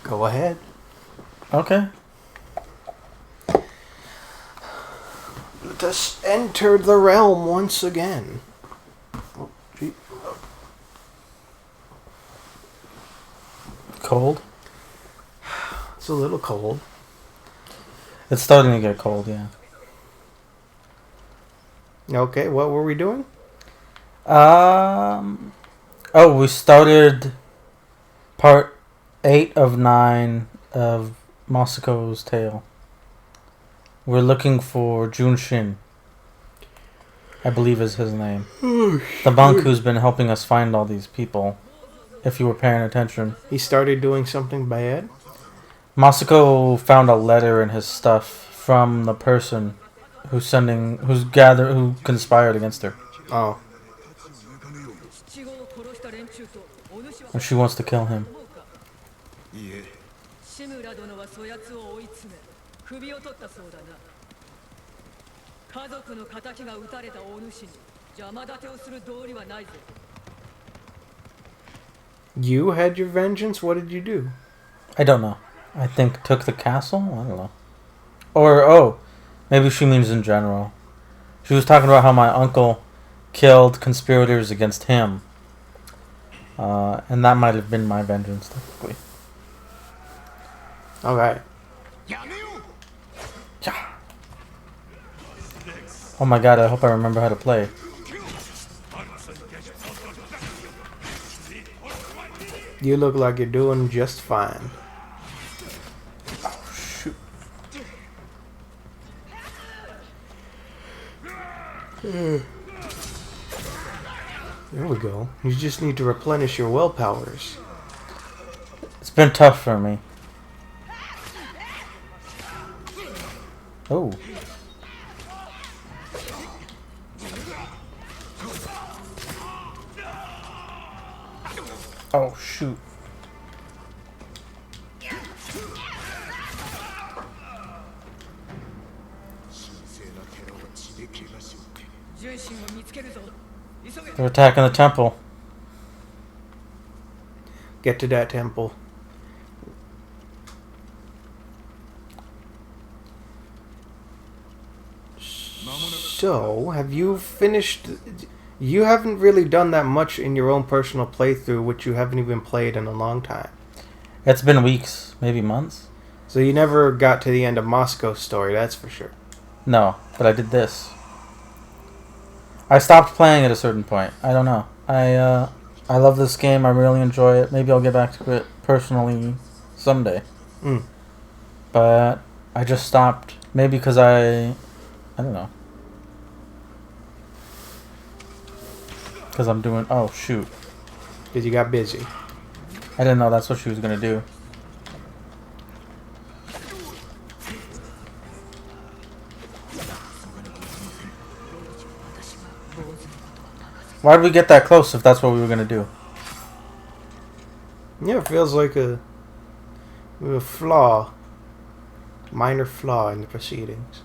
Go ahead. Okay. Let us enter the realm once again. Oh, gee. Cold? It's a little cold. It's starting to get cold, yeah. Okay, what were we doing? Oh, we started part 8 of 9 of Masako's tale. We're looking for Junshin, I believe is his name. The monk who's been helping us find all these people, if you were paying attention. He started doing something bad? Masako found a letter in his stuff from the person who conspired against her. Oh. And she wants to kill him. You had your vengeance? What did you do? I don't know. I think took the castle? I don't know. Or, maybe she means in general. She was talking about how my uncle killed conspirators against him. And that might have been my vengeance, technically. Okay. Yeah. Oh my god, I hope I remember how to play. You look like you're doing just fine. Oh, shoot. There we go. You just need to replenish your will powers. It's been tough for me. Oh. Oh, shoot. They're attacking the temple. Get to that temple. So, have you finished... You haven't really done that much in your own personal playthrough, which you haven't even played in a long time. It's been weeks, maybe months. So you never got to the end of Masako's story, that's for sure. No, but I did this. I stopped playing at a certain point. I don't know. I love this game. I really enjoy it. Maybe I'll get back to it personally someday. But I just stopped. Maybe because I don't know. Because I'm doing... Oh, shoot. Because you got busy. I didn't know that's what she was going to do. Why did we get that close if that's what we were going to do? Yeah, it feels like a flaw. Minor flaw in the proceedings.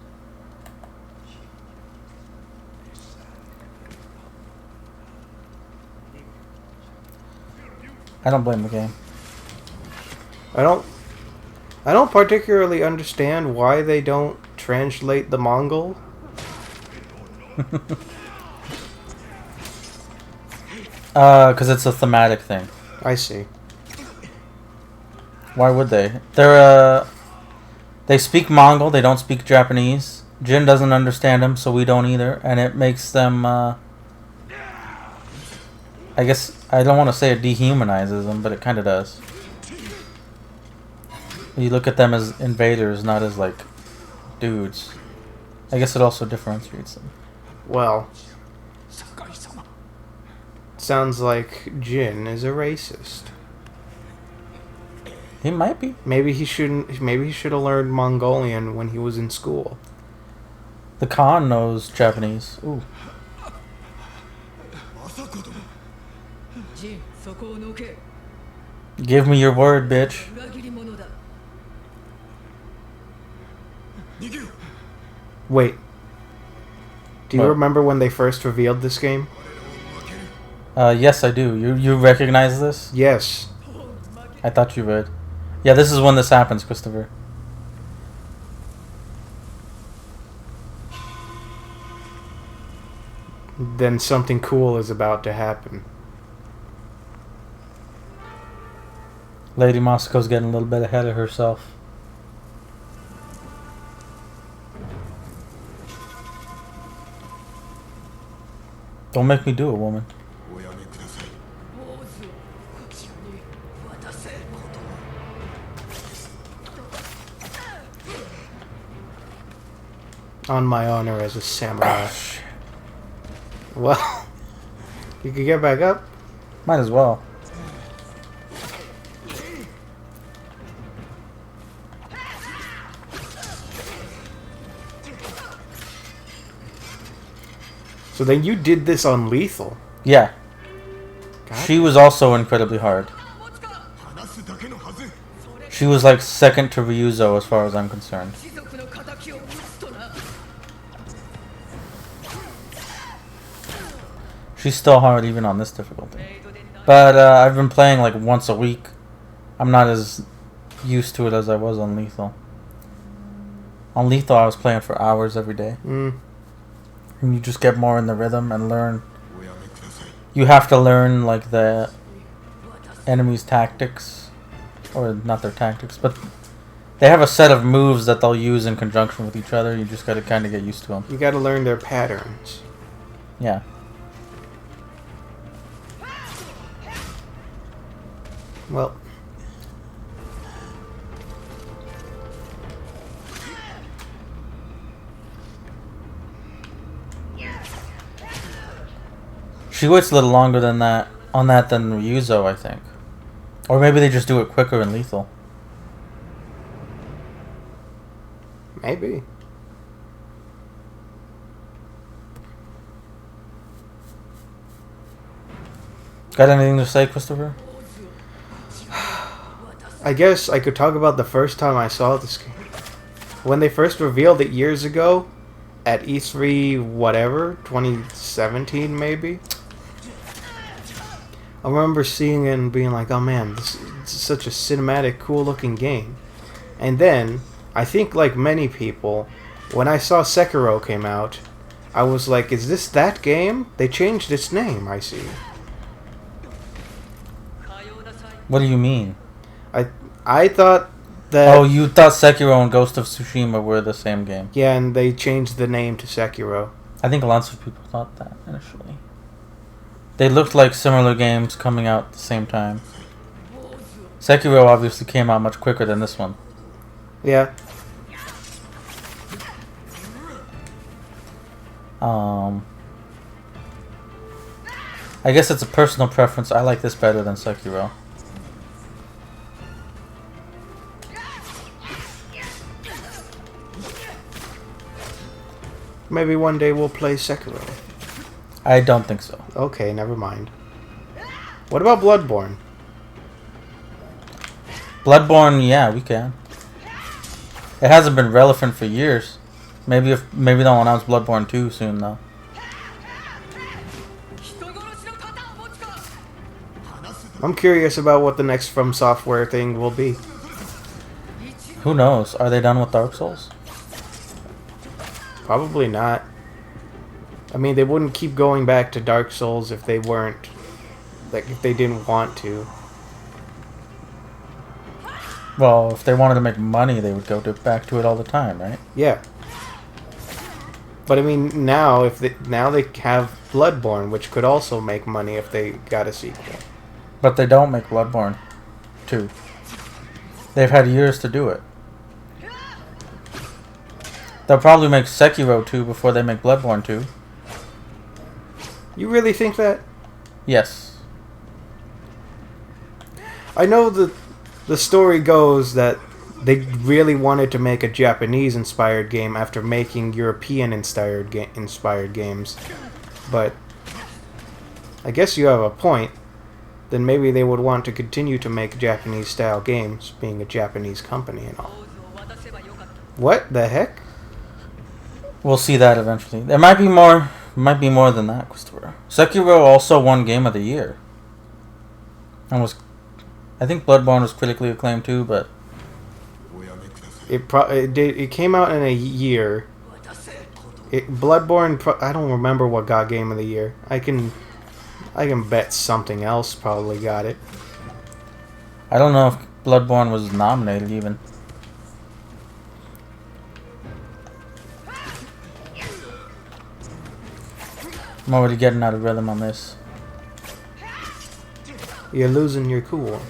I don't blame the game. I don't particularly understand why they don't translate the Mongol. Because it's a thematic thing. I see. Why would they? They speak Mongol, they don't speak Japanese. Jin doesn't understand them, so we don't either. And it makes them, I guess, I don't want to say it dehumanizes them, but it kind of does. You look at them as invaders, not as, like, dudes. I guess it also differentiates them. Well, sounds like Jin is a racist. He might be. Maybe he shouldn't. Maybe he should have learned Mongolian when he was in school. The Khan knows Japanese. Ooh. Give me your word, bitch. Wait. Do you What? remember when they first revealed this game? Yes, I do. You recognize this? Yes. I thought you would. Yeah, this is when this happens, Christopher. Then something cool is about to happen. Lady Masako's getting a little bit ahead of herself. Don't make me do it, woman. On my honor as a samurai. Well, you could get back up. Might as well. So then you did this on lethal. Yeah. God. She was also incredibly hard. She was like second to Ryuzo as far as I'm concerned. She's still hard even on this difficulty. But I've been playing like once a week. I'm not as used to it as I was on lethal. On lethal I was playing for hours every day. And you just get more in the rhythm and learn. You have to learn like the enemy's tactics. Or not their tactics, but they have a set of moves that they'll use in conjunction with each other. You just gotta kind of get used to them. You gotta learn their patterns. Yeah. Well, she waits a little longer than that on that than Ryuzo, I think. Or maybe they just do it quicker in lethal. maybe. Got anything to say, Christopher? I guess I could talk about the first time I saw this game. When they first revealed it years ago, at E3 whatever, 2017 maybe. I remember seeing it and being like, oh man, this is such a cinematic, cool looking game. And then, I think like many people, when I saw Sekiro came out, I was like, is this that game? They changed its name, I see. What do you mean? I thought that... Oh, you thought Sekiro and Ghost of Tsushima were the same game. Yeah, and they changed the name to Sekiro. I think lots of people thought that initially. They looked like similar games coming out at the same time. Sekiro obviously came out much quicker than this one. Yeah. I guess it's a personal preference. I like this better than Sekiro. Maybe one day we'll play Sekiro. I don't think so. Okay, never mind. What about Bloodborne? Bloodborne, yeah, we can. It hasn't been relevant for years. Maybe they'll announce Bloodborne 2 soon though. I'm curious about what the next From Software thing will be. Who knows? Are they done with Dark Souls? Probably not. I mean, they wouldn't keep going back to Dark Souls if they weren't... Like, if they didn't want to. Well, if they wanted to make money, they would go back to it all the time, right? Yeah. But I mean, now they have Bloodborne, which could also make money if they got a sequel. But they don't make Bloodborne 2. They've had years to do it. They'll probably make Sekiro 2 before they make Bloodborne 2. You really think that? Yes. I know that the story goes that they really wanted to make a Japanese-inspired game after making European-inspired games. But I guess you have a point. Then maybe they would want to continue to make Japanese-style games, being a Japanese company and all. What the heck? We'll see that eventually. There might be more. Might be more than that, Christopher. Sekiro also won Game of the Year. And was I think Bloodborne was critically acclaimed too, but It came out in a year. Bloodborne. I don't remember what got Game of the Year. I can bet something else probably got it. I don't know if Bloodborne was nominated even. I'm already getting out of rhythm on this. You're losing your cool.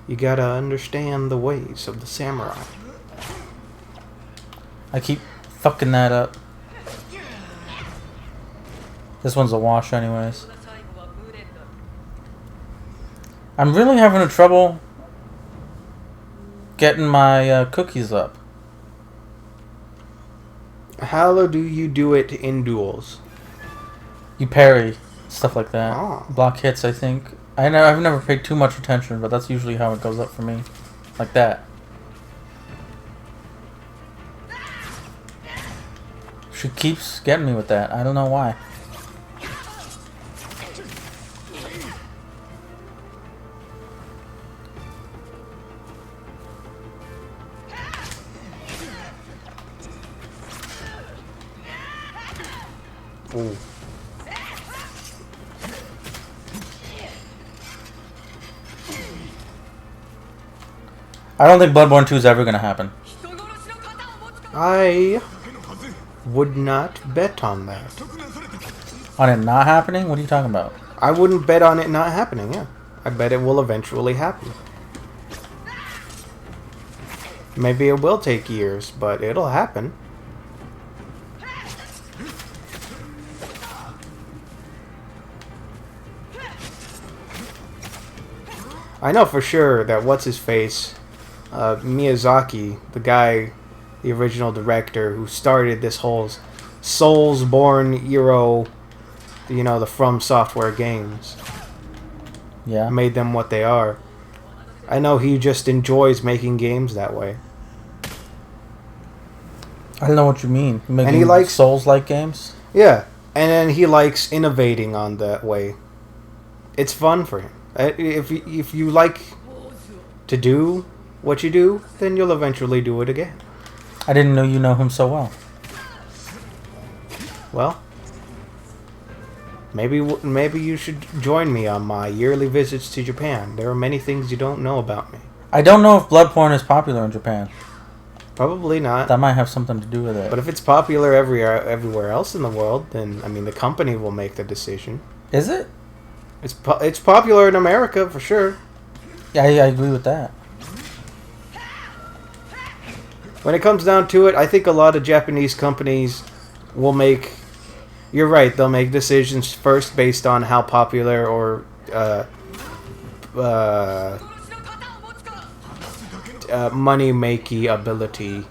You gotta understand the ways of the samurai. I keep fucking that up. This one's a wash anyways. I'm really having trouble getting my cookies up. How do you do it in duels? You parry, stuff like that. Oh. Block hits, I think. I've never paid too much attention, but that's usually how it goes up for me. Like that. She keeps getting me with that. I don't know why. Ooh. I don't think Bloodborne 2 is ever going to happen. I would not bet on that. On it not happening? What are you talking about? I wouldn't bet on it not happening, yeah. I bet it will eventually happen. Maybe it will take years, but it'll happen. I know for sure that what's-his-face, Miyazaki, the original director who started this whole Soulsborne Euro, the From Software games. Yeah. Made them what they are. I know he just enjoys making games that way. I don't know what you mean. Making And he likes Souls-like games? Yeah, and then he likes innovating on that way. It's fun for him. If you like to do what you do, then you'll eventually do it again. I didn't know you know him so well. Well, maybe you should join me on my yearly visits to Japan. There are many things you don't know about me. I don't know if Bloodborne is popular in Japan. Probably not. That might have something to do with it. But if it's popular everywhere else in the world, then the company will make the decision. Is it? It's popular in America for sure. Yeah, I agree with that. When it comes down to it, I think a lot of Japanese companies will make... You're right, they'll make decisions first based on how popular or money-makey ability.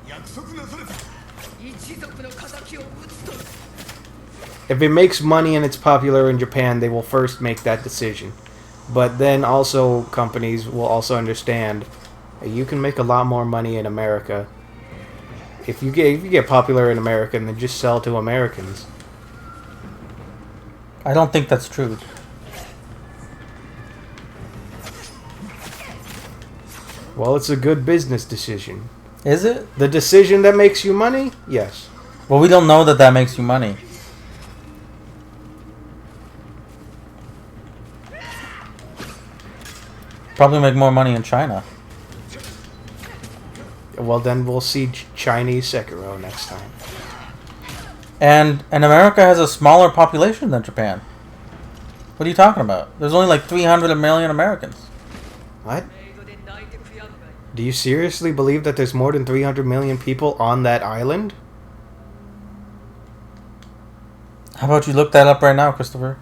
If it makes money and it's popular in Japan, they will first make that decision. But then also companies will also understand you can make a lot more money in America. If you get popular in America, then just sell to Americans. I don't think that's true. Well, it's a good business decision. Is it? The decision that makes you money? Yes. Well, we don't know that makes you money. Probably make more money in China. Well, then we'll see Chinese Sekiro next time. And America has a smaller population than Japan. What are you talking about? There's only like 300 million Americans. What? Do you seriously believe that there's more than 300 million people on that island? How about you look that up right now, Christopher?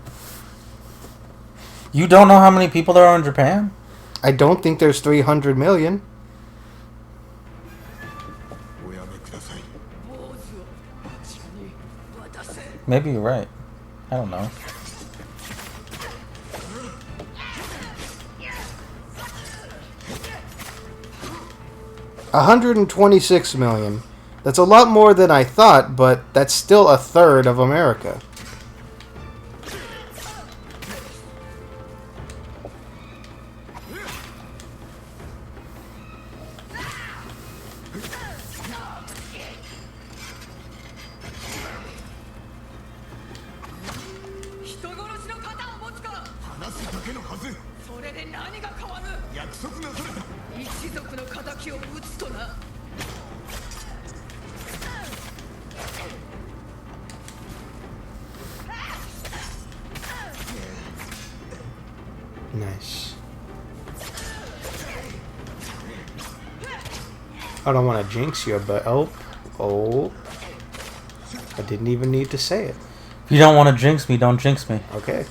You don't know how many people there are in Japan? I don't think there's 300 million. Maybe you're right. I don't know. $126 million. That's a lot more than I thought, but that's still a third of America. Nice. I don't want to jinx you, but oh, I didn't even need to say it. If you don't want to jinx me, don't jinx me. Okay.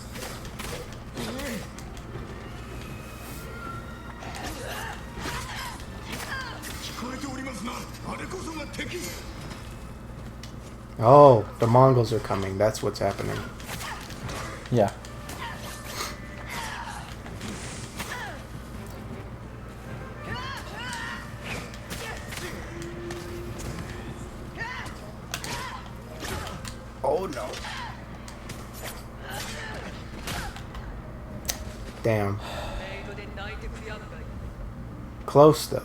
Oh, the Mongols are coming. That's what's happening. Yeah. Oh no. Damn. Close though.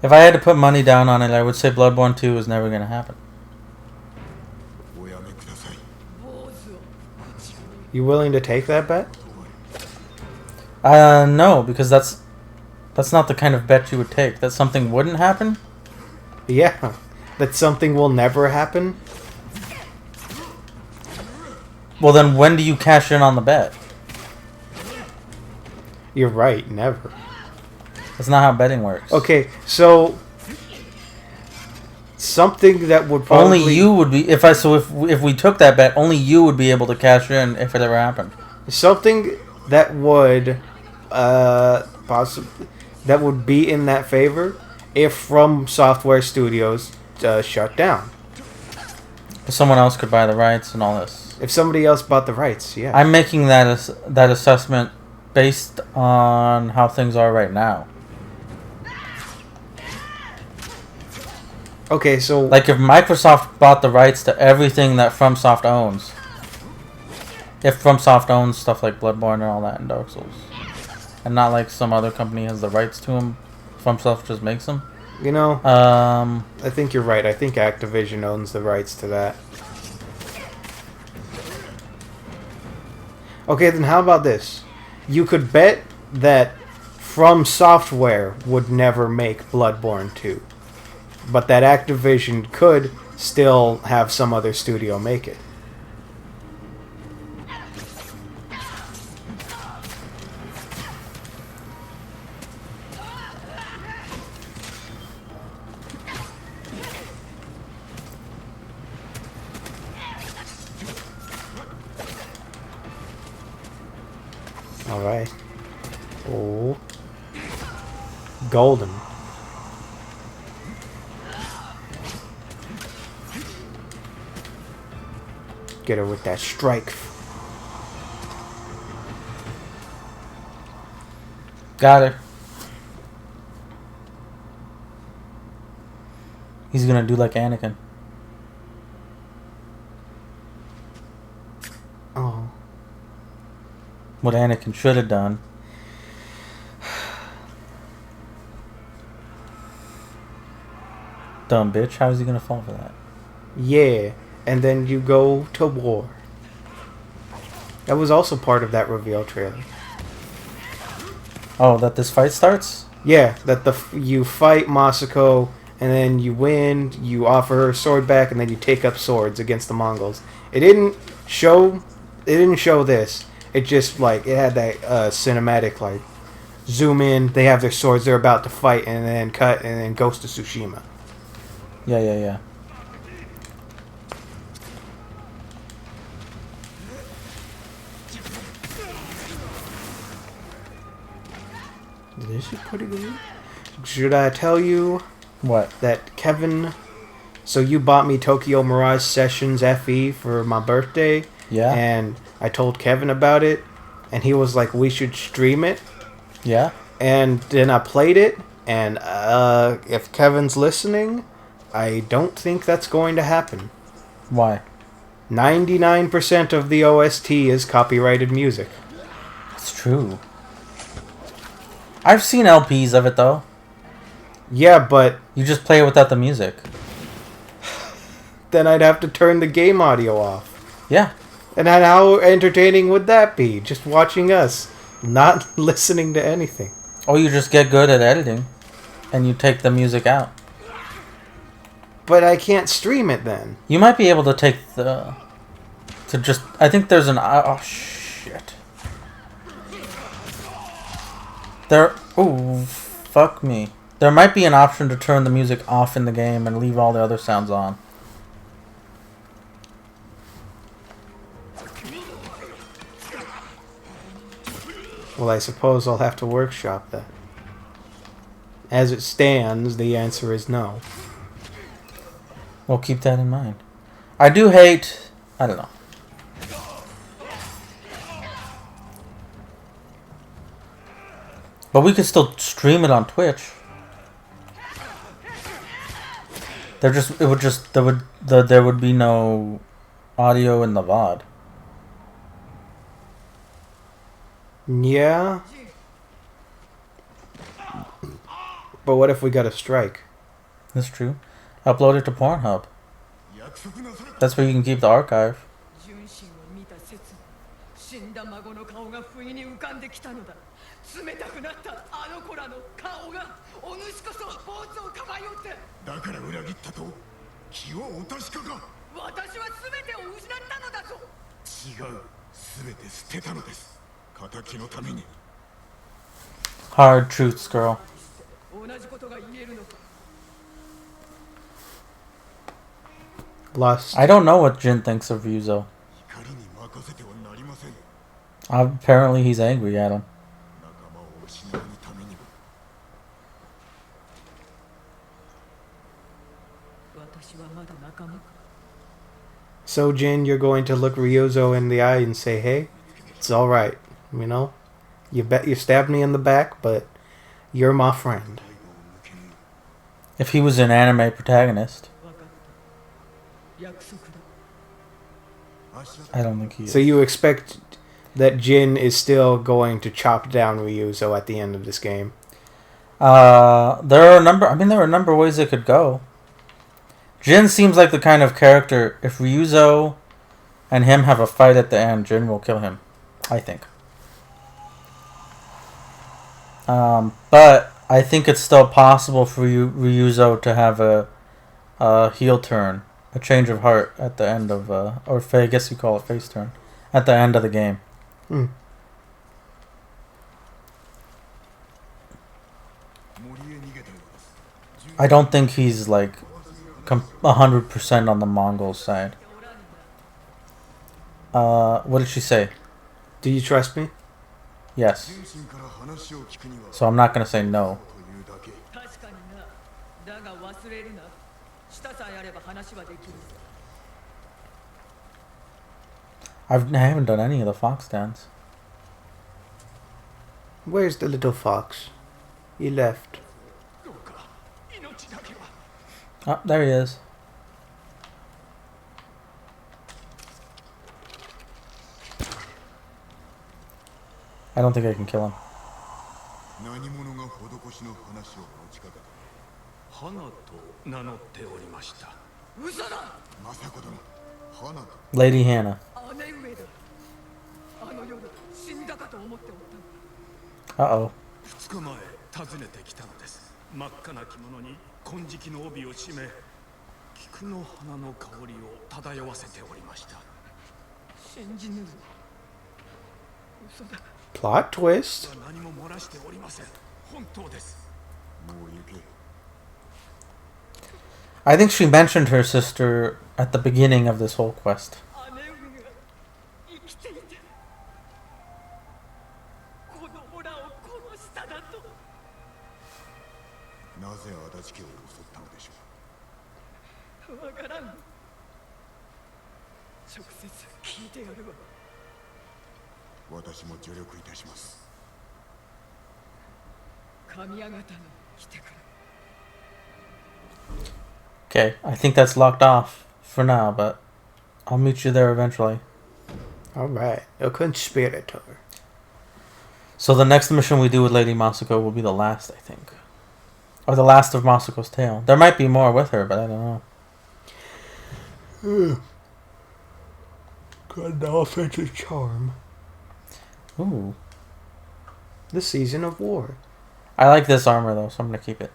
If I had to put money down on it, I would say Bloodborne 2 is never going to happen. You willing to take that bet? No, because that's not the kind of bet you would take. That something wouldn't happen? Yeah. That something will never happen? Well, then when do you cash in on the bet? You're right, never. That's not how betting works. Okay, so something that would probably only you would be if we took that bet, only you would be able to cash in if it ever happened. Something that would possibly that would be in that favor if From Software Studios shut down. If someone else could buy the rights and all this. If somebody else bought the rights, yeah. I'm making that assessment based on how things are right now. Okay, so like if Microsoft bought the rights to everything that FromSoft owns, if FromSoft owns stuff like Bloodborne and all that and Dark Souls, and not like some other company has the rights to them, FromSoft just makes them. You know, I think you're right. I think Activision owns the rights to that. Okay, then how about this? You could bet that From Software would never make Bloodborne 2. But that Activision could still have some other studio make it. Alright. Oh. Golden. Get her with that strike. Got her. He's gonna do like Anakin. Oh. What Anakin should have done. Dumb bitch. How is he gonna fall for that? Yeah. And then you go to war. That was also part of that reveal trailer. Oh, that this fight starts? Yeah, that you fight Masako, and then you win, you offer her sword back, and then you take up swords against the Mongols. It didn't show this. It just, like, it had that cinematic, like, zoom in, they have their swords, they're about to fight, and then cut, and then goes to Tsushima. Yeah. This is pretty good. Should I tell you what? That Kevin... So you bought me Tokyo Mirage Sessions FE for my birthday. Yeah. And I told Kevin about it. And he was like, we should stream it. Yeah. And then I played it. And if Kevin's listening, I don't think that's going to happen. Why? 99% of the OST is copyrighted music. It's true. I've seen LPs of it, though. Yeah, but... You just play it without the music. Then I'd have to turn the game audio off. Yeah. And then how entertaining would that be? Just watching us, not listening to anything. Or you just get good at editing, and you take the music out. But I can't stream it then. You might be able to take the... To just... I think there's an... Oh, shit. There... Ooh, fuck me. There might be an option to turn the music off in the game and leave all the other sounds on. Well, I suppose I'll have to workshop that. As it stands, the answer is no. Well, keep that in mind. I do hate... I don't know. But we could still stream it on Twitch. There would be no audio in the VOD. Yeah. But what if we got a strike? That's true. Upload it to Pornhub. That's where you can keep the archive. Hard truths, girl. Lust. I don't know what Jin thinks of Ryuzo. Apparently he's angry at him. So, Jin, you're going to look Ryuzo in the eye and say, hey, it's alright, you know? You bet you stabbed me in the back, but you're my friend. If he was an anime protagonist. I don't think he is. So you expect that Jin is still going to chop down Ryuzo at the end of this game? There are a number of ways it could go. Jin seems like the kind of character, if Ryuzo and him have a fight at the end, Jin will kill him. I think. But I think it's still possible for Ryuzo to have a heel turn, a change of heart at the end of, or I guess you call it face turn, at the end of the game. I don't think he's like 100% on the Mongols side. What did she say? Do you trust me? Yes. So I'm not going to say no. I haven't done any of the fox dance. Where's the little fox? He left. Oh, there he is. I don't think I can kill him. Lady Hannah. Uh-oh. 真っ赤な着物に金色の帯を締め、菊の花の香りを漂わせておりました。信じぬ。嘘だ。 Plot twist. 何も漏らしておりません。本当です。もう行け。 I think she mentioned her sister at the beginning of this whole quest. Okay, I think that's locked off for now, but I'll meet you there eventually. Alright, a conspirator. So the next mission we do with Lady Masako will be the last, I think. Or the last of Masako's tale. There might be more with her, but I don't know. Got no offensive charm. Ooh. The season of war. I like this armor though, so I'm gonna keep it.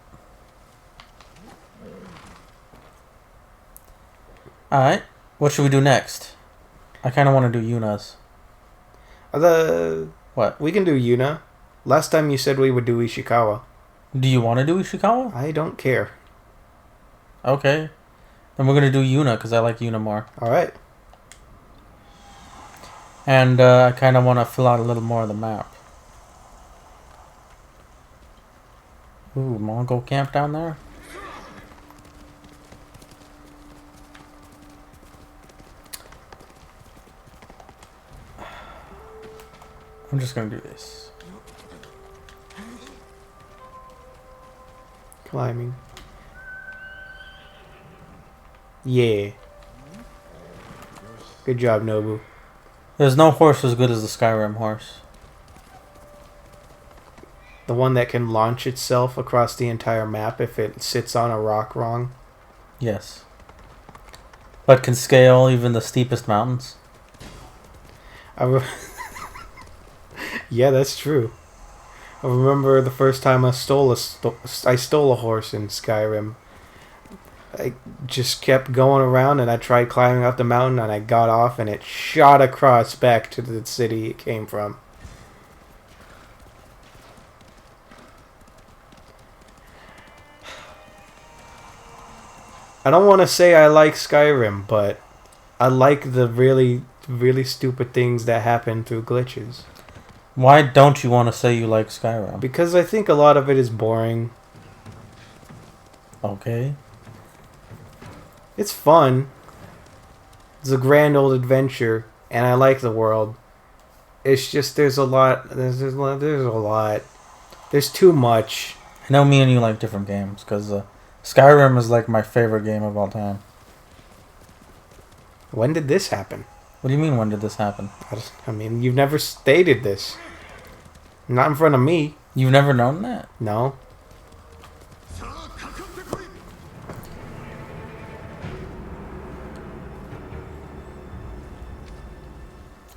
Alright. What should we do next? I kinda wanna do Yuna's. What? We can do Yuna. Last time you said we would do Ishikawa. Do you wanna do Ishikawa? I don't care. Okay. Then we're gonna do Yuna because I like Yuna more. Alright. And I kinda wanna fill out a little more of the map. Ooh, Mongol camp down there? I'm just gonna do this. Climbing. Yeah. Good job, Nobu. There's no horse as good as the Skyrim horse. The one that can launch itself across the entire map if it sits on a rock wrong. Yes. But can scale even the steepest mountains. Yeah, that's true. I remember the first time I stole a horse in Skyrim. I just kept going around and I tried climbing up the mountain and I got off and it shot across back to the city it came from. I don't want to say I like Skyrim, but I like the really, really stupid things that happen through glitches. Why don't you want to say you like Skyrim? Because I think a lot of it is boring. Okay. It's fun. It's a grand old adventure, and I like the world. It's just there's a lot. There's a lot. There's too much. I know me and you like different games, because Skyrim is like my favorite game of all time. When did this happen? What do you mean, when did this happen? I mean, you've never stated this. Not in front of me. You've never known that? No.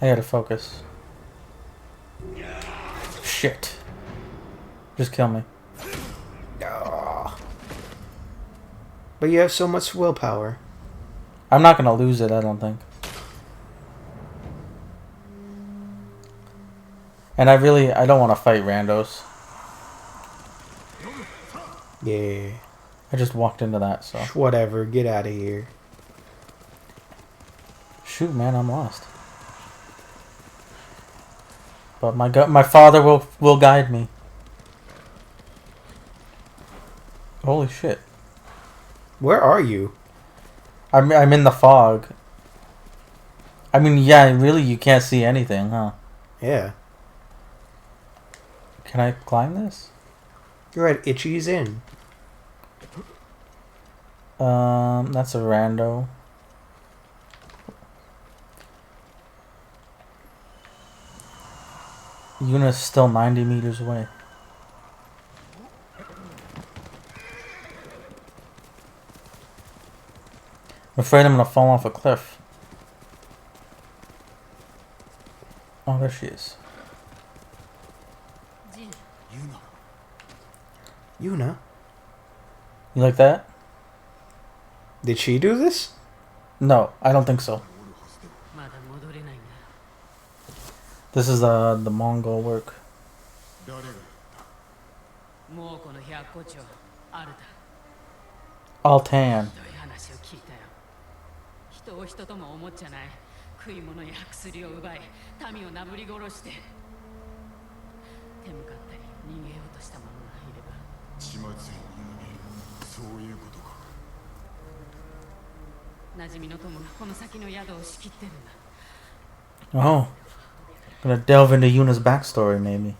I gotta focus. Shit. Just kill me. Ah. But you have so much willpower. I'm not gonna lose it, I don't think. And I don't want to fight randos. Yeah. I just walked into that, so. Whatever, get out of here. Shoot, man, I'm lost. But my father will guide me. Holy shit. Where are you? I'm in the fog. I mean, yeah, really, you can't see anything, huh? Yeah. Can I climb this? You're at Itchy's Inn. That's a rando. Yuna's still 90 meters away. I'm afraid I'm gonna fall off a cliff. Oh, there she is. Yuna? You like that? Did she do this? No, I don't think so. This is the Mongol work. Altan. Oh. Gonna delve into Yuna's backstory, maybe.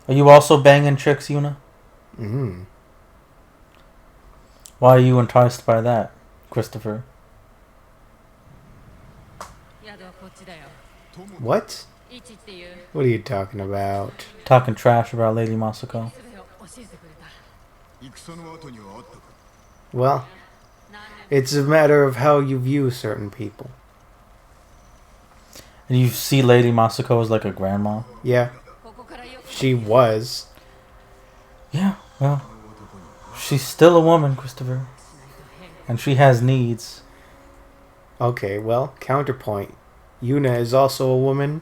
Are you also banging chicks, Yuna? Mm-hmm. Why are you enticed by that, Christopher? What? What are you talking about? Talking trash about Lady Masako. Well, it's a matter of how you view certain people. And you see Lady Masako as like a grandma? Yeah. She was. Yeah, well, she's still a woman, Christopher. And she has needs. Okay, well, counterpoint. Yuna is also a woman,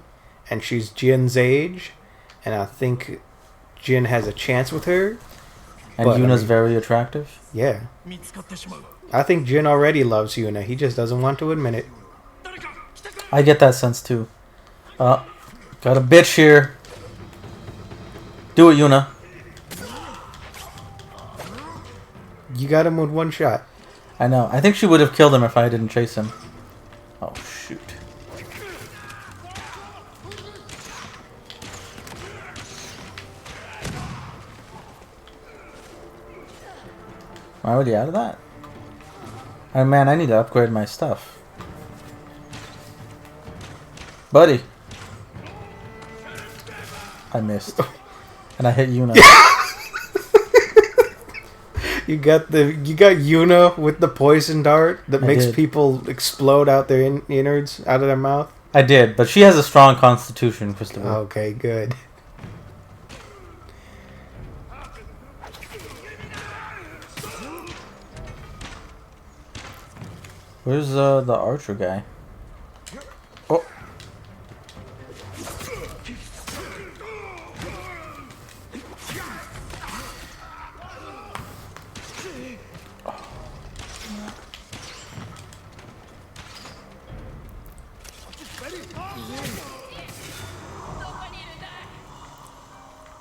and she's Jin's age, and I think Jin has a chance with her. And but, Yuna's very attractive? Yeah. I think Jin already loves Yuna. He just doesn't want to admit it. I get that sense too. Got a bitch here. Do it, Yuna. You got him with one shot. I know. I think she would have killed him if I didn't chase him. Oh, shoot. Am I already out of that? Oh man, I need to upgrade my stuff. Buddy. I missed. And I hit Yuna. You got Yuna with the poison dart that makes people explode out their innards out of their mouth. I did, but she has a strong constitution, Christopher. Okay, good. Where's the archer guy? Oh.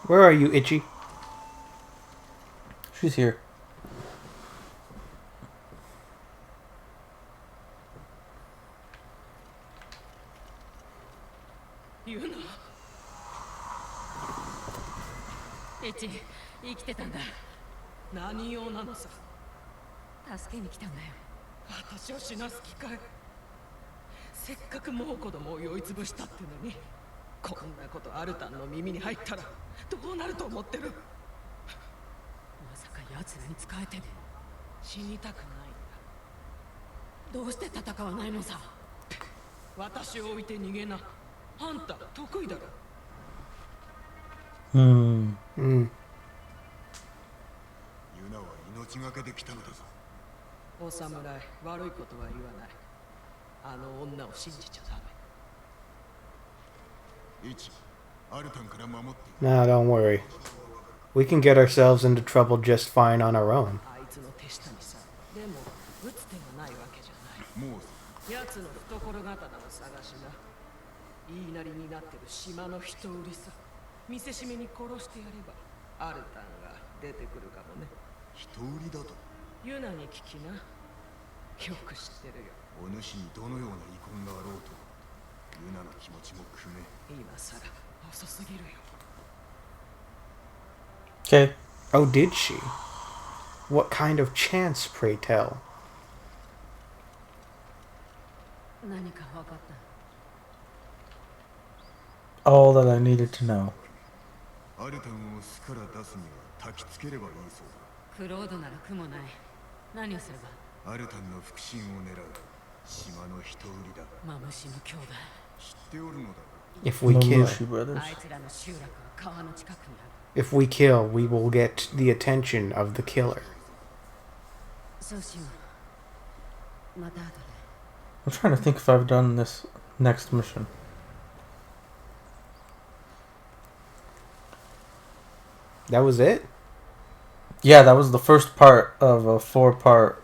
Where are you, Itchy? She's here. Yuna. エチ、生きてたんだ。何用なのさ。助けに来たんだよ。私を死なす気かい。せっかくもう子供を酔いつぶしたってのに、こんなことアルタンの耳に入ったらどうなると思ってる。まさか奴らに仕えて死にたくないんだ。どうして戦わないのさ。私を置いて逃げな。あんた得意だろ。ユナは命がけで来たのだぞ。お侍、悪いことは言わない。あの女を信じちゃダメ。一、アルタンから守って。Nah, don't worry. We can get ourselves into trouble just fine on our own. あいつの手下にさ。でも、撃つ手がないわけじゃない。もう奴の懐刀を探しな。言いなりになってる島の人売りさ。見せしめに殺してやればアルタンが出てくるかもね。人売りだと。ユナに聞きな。よく知ってるよ。お主にどのような遺恨があろうと、ユナの気持ちもくめ。今さら遅すぎるよ。Okay. Oh, did she? What kind of chance, pray tell? 何か分かった。All that I needed to know. アルタンを巣から出すには焚きつければいいそうだ。クロードなら苦もない。何をすれば。アルタンの復讐を狙う島の人売りだ。マムシの兄弟。知っておるのだろう。 If we kill, Mamushi brothers. あいつらの集落は川の近くにある。 if we kill, we will get the attention of the killer. そうしよう。また後で。 I'm trying to think if I've done this next mission. That was it? Yeah, that was the first part of a 4-part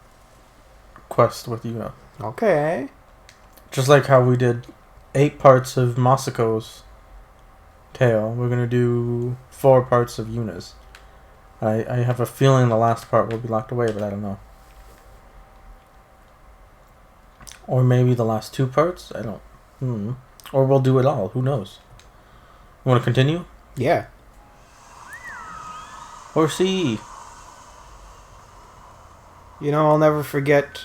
quest with Yuna. Okay. Just like how we did 8 parts of Masako's tale, we're gonna do 4 parts of Yuna's. I have a feeling the last part will be locked away, but I don't know. Or maybe the last 2 parts? I don't... Or we'll do it all. Who knows? You want to continue? Yeah. Or see. You know, I'll never forget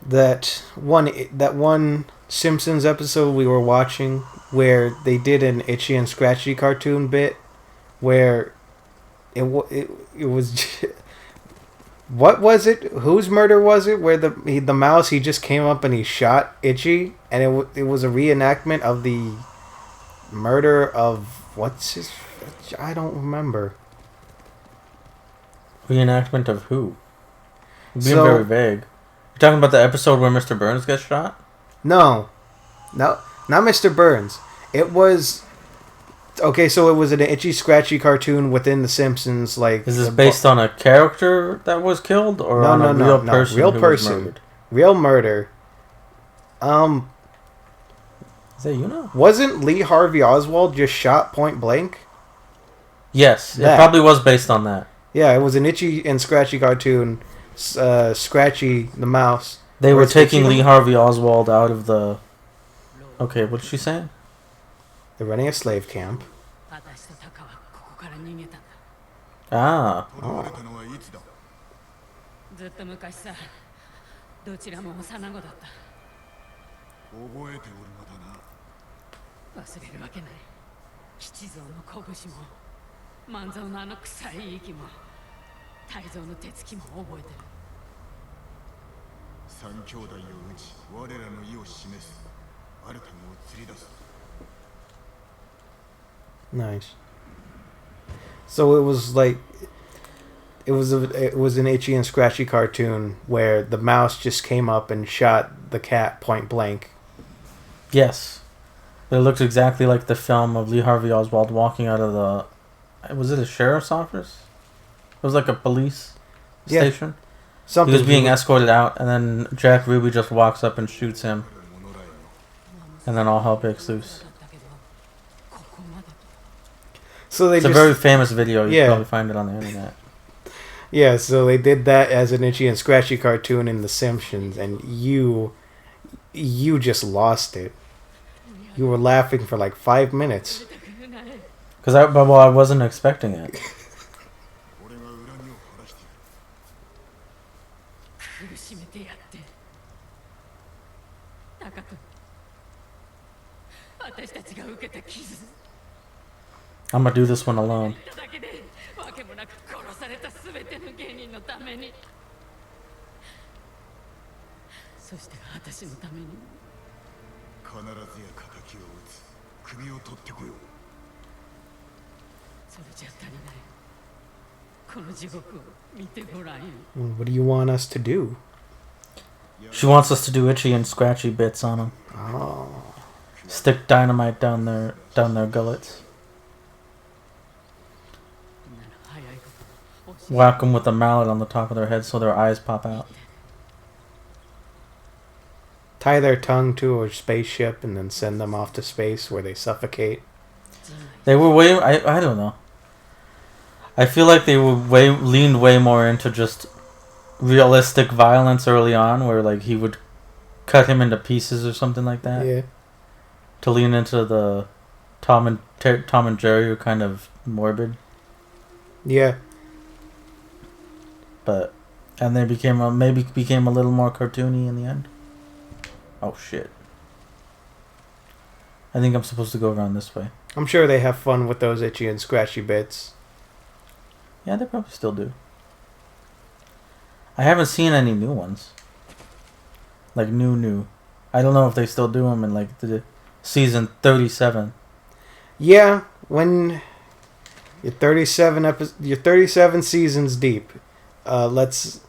that one Simpsons episode we were watching where they did an Itchy and Scratchy cartoon bit where it was. What was it? Whose murder was it? Where the mouse, he just came up and he shot Ichi, and it was a reenactment of the murder of I don't remember. Reenactment of who? You're being very vague. You're talking about the episode where Mr. Burns gets shot? No, not Mr. Burns. It was okay. So it was an Itchy Scratchy cartoon within The Simpsons. Like, is this based on a character that was killed, or on a real person? Real who person. Was murdered? Real murder. Is that Yuna? Wasn't Lee Harvey Oswald just shot point blank? Yes, it probably was based on that. Yeah, it was an Itchy and Scratchy cartoon. Scratchy the mouse. They were taking Lee Harvey Oswald out of the... Okay, what's she saying? They're running a slave camp. Ah. Oh. ずっと昔さ、どちらも幼子だった。覚えておるのだな。忘れるわけない。吉蔵の拳も、万蔵のあの臭い息も、泰造の手つきも覚えてる。三兄弟を討ち、我らの意を示す。新たなを釣り出す。Nice. So it was like it was an Itchy and Scratchy cartoon where the mouse just came up and shot the cat point blank. Yes. It looked exactly like the film of Lee Harvey Oswald walking out of the... Was it a sheriff's office? It was like a police station. Something. He was being escorted out, and then Jack Ruby just walks up and shoots him. And then all hell breaks loose. So it's a very famous video. You can probably find it on the internet. Yeah, so they did that as an Itchy and Scratchy cartoon in The Simpsons, and you just lost it. You were laughing for like 5 minutes. Because I wasn't expecting it. I'm gonna do this one alone. What do you want us to do? She wants us to do itchy and scratchy bits on them. Oh. Stick dynamite down their gullets. Whack them with a mallet on the top of their head so their eyes pop out. Tie their tongue to a spaceship and then send them off to space where they suffocate. They were way... I don't know. I feel like they were leaned way more into just realistic violence early on, where like he would cut him into pieces or something like that. Yeah. To lean into the Tom and Jerry are kind of morbid. Yeah. And they became a little more cartoony in the end. Oh shit. I think I'm supposed to go around this way. I'm sure they have fun with those itchy and scratchy bits. Yeah, they probably still do. I haven't seen any new ones. Like new. I don't know if they still do them in like the season 37. Yeah, when you're 37 seasons deep. Let's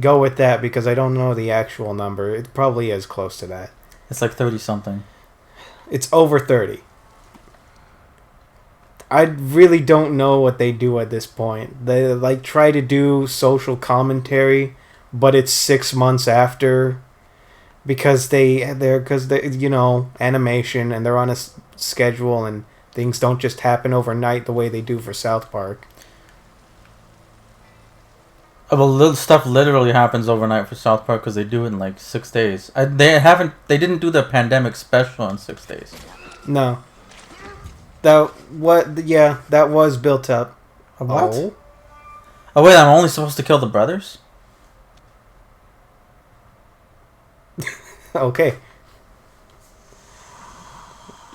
go with that because I don't know the actual number. It probably is close to that. It's like 30 something. It's over 30. I really don't know what they do at this point. They like try to do social commentary, but it's 6 months after because they're animation and they're on a schedule and things don't just happen overnight the way they do for South Park. Well, stuff literally happens overnight for South Park because they do it in like 6 days. They didn't do the pandemic special in 6 days. No. That was built up. What? Oh wait, I'm only supposed to kill the brothers? Okay.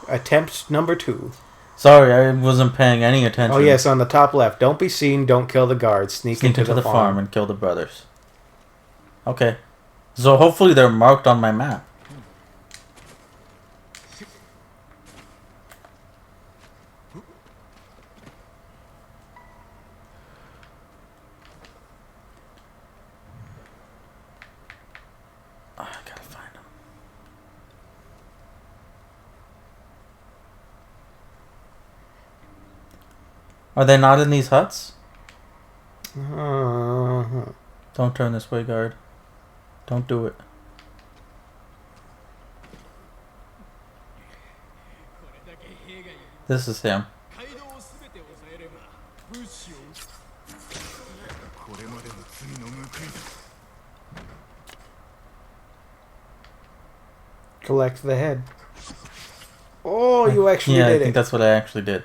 Attempt number 2. Sorry, I wasn't paying any attention. Oh yes, on the top left. Don't be seen. Don't kill the guards. Sneak into the farm. And kill the brothers. Okay. So hopefully they're marked on my map. Oh, I gotta find them. Are they not in these huts? Don't turn this way, guard. Don't do it. This is him. Collect the head. Oh, you actually did it. Yeah, I think that's what I actually did.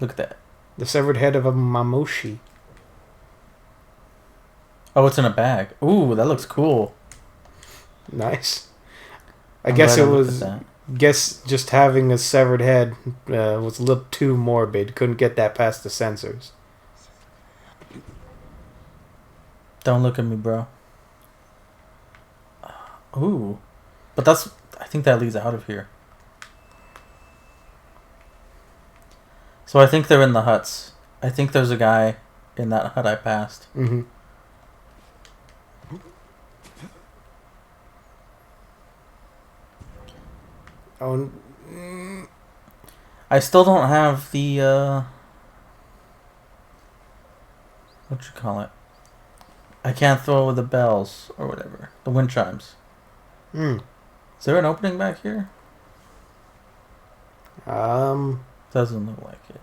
Look at that. The severed head of a mamushi. Oh, it's in a bag. Ooh, that looks cool. Nice. I guess it was... That. Guess just having a severed head was a little too morbid. Couldn't get that past the censors. Don't look at me, bro. Ooh. But that's... I think that leads out of here. So I think they're in the huts. I think there's a guy in that hut I passed. Mm-hmm. Oh, I still don't have the, what you call it? I can't throw the bells or whatever. The wind chimes. Is there an opening back here? Doesn't look like it.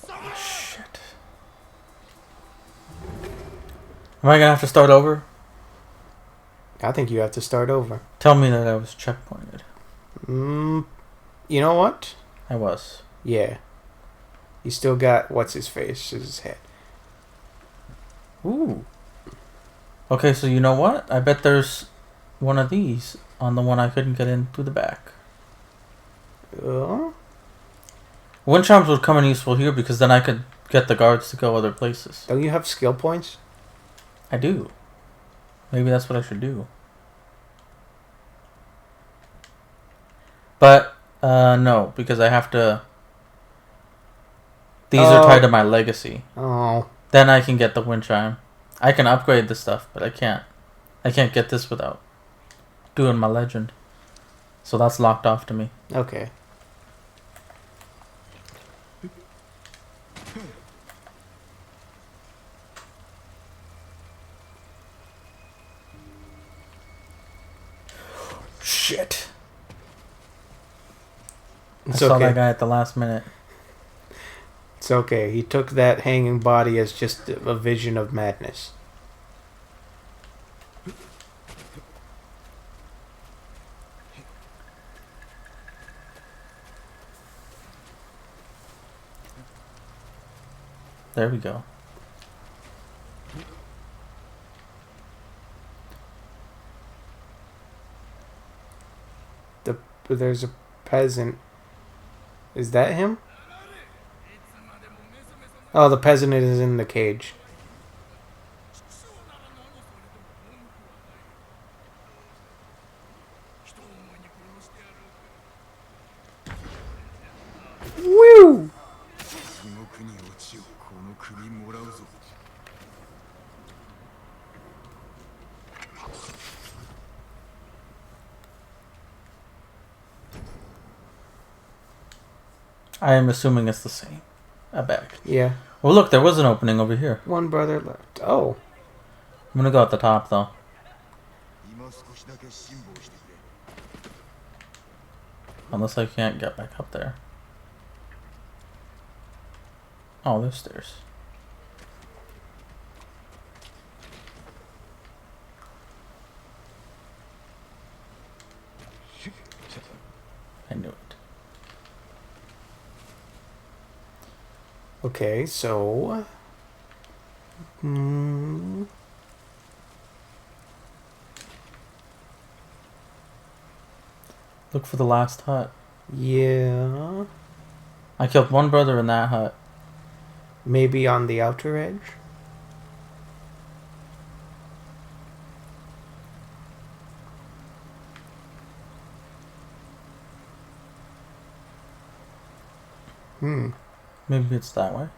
Oh, shit. Am I gonna have to start over? I think you have to start over. Tell me that I was checkpointed. You know what? I was. Yeah. You still got what's-his-face, head. Ooh. Okay, so you know what? I bet there's one of these on the one I couldn't get in through the back. Wind chimes would come in useful here because then I could get the guards to go other places. Don't you have skill points? I do. Maybe that's what I should do. But, no, because I have to... These are tied to my legacy. Oh. Then I can get the wind chime. I can upgrade the stuff, but I can't. I can't get this without doing my legend. So that's locked off to me. Okay. Shit. It's I saw okay. that guy at the last minute. It's okay. He took that hanging body as just a vision of madness. There we go. There's a peasant. Is that him? Oh, the peasant is in the cage. Woo! I am assuming it's the same. A bag. Yeah. Well, look, there was an opening over here. One brother left. Oh. I'm gonna go at the top, though. Unless I can't get back up there. Oh, there's stairs. I knew it. Okay, so... Look for the last hut. Yeah. I killed one brother in that hut. Maybe on the outer edge? Maybe it's that way.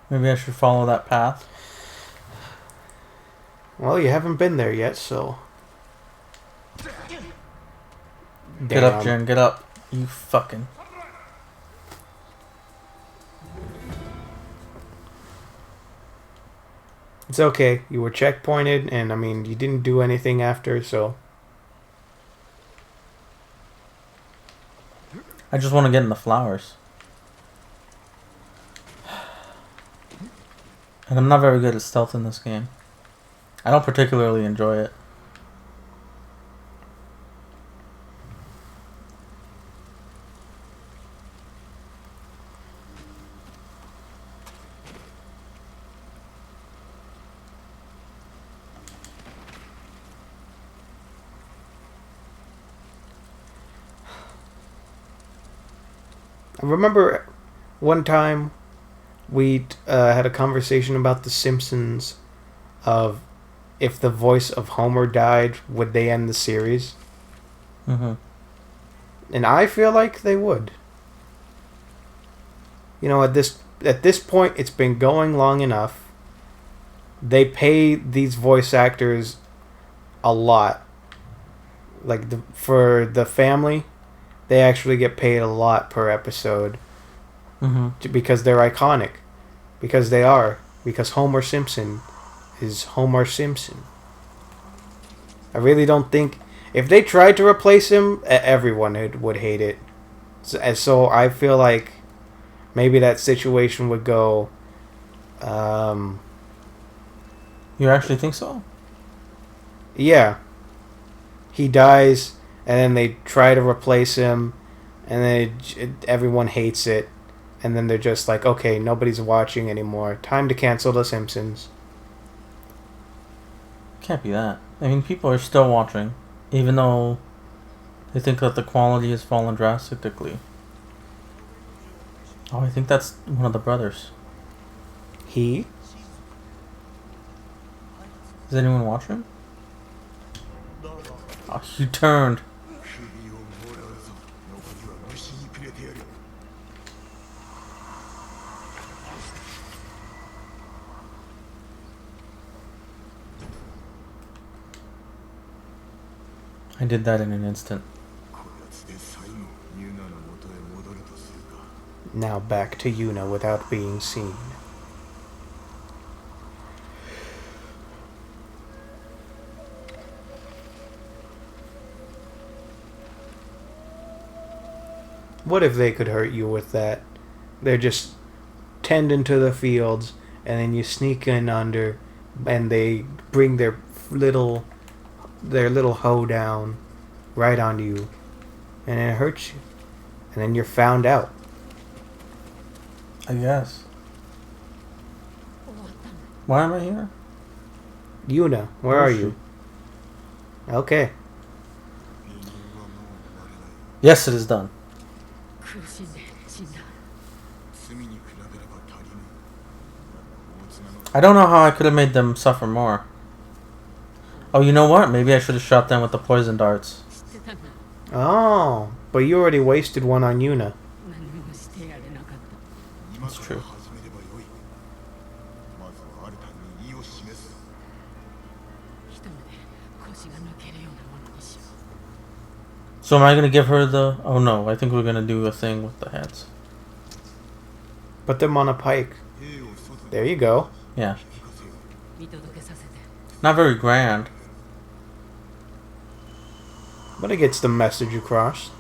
Maybe I should follow that path. Well, you haven't been there yet, so... Get up, Jen. Get up. You fucking... It's okay. You were checkpointed, and I mean, you didn't do anything after, so... I just want to get in the flowers. And I'm not very good at stealth in this game. I don't particularly enjoy it. I remember one time we had a conversation about The Simpsons of if the voice of Homer died, would they end the series? Mm-hmm. And I feel like they would. You know, at this point, it's been going long enough. They pay these voice actors a lot. Like, for the family, they actually get paid a lot per episode. Mm-hmm. Because they're iconic. Because they are. Because Homer Simpson is Homer Simpson. I really don't think... If they tried to replace him, everyone would hate it. So I feel like maybe that situation would go... You actually think so? Yeah. He dies, and then they try to replace him, and then everyone hates it. And then they're just like, okay, nobody's watching anymore. Time to cancel The Simpsons. Can't be that. I mean, people are still watching, even though they think that the quality has fallen drastically. Oh, I think that's one of the brothers. He? Is anyone watching? Oh, he turned. I did that in an instant. Now back to Yuna without being seen. What if they could hurt you with that? They're just tending to the fields, and then you sneak in under, and they bring their little hoe down right onto you, and it hurts you, and then you're found out. I guess. Why am I here? Yuna, where are you? Okay. Yes, it is done. I don't know how I could have made them suffer more. Oh, you know what? Maybe I should have shot them with the poison darts. Oh, but you already wasted one on Yuna. That's true. So am I going to give her the... Oh no, I think we're going to do a thing with the heads. Put them on a pike. There you go. Yeah. Not very grand. But it gets the message across.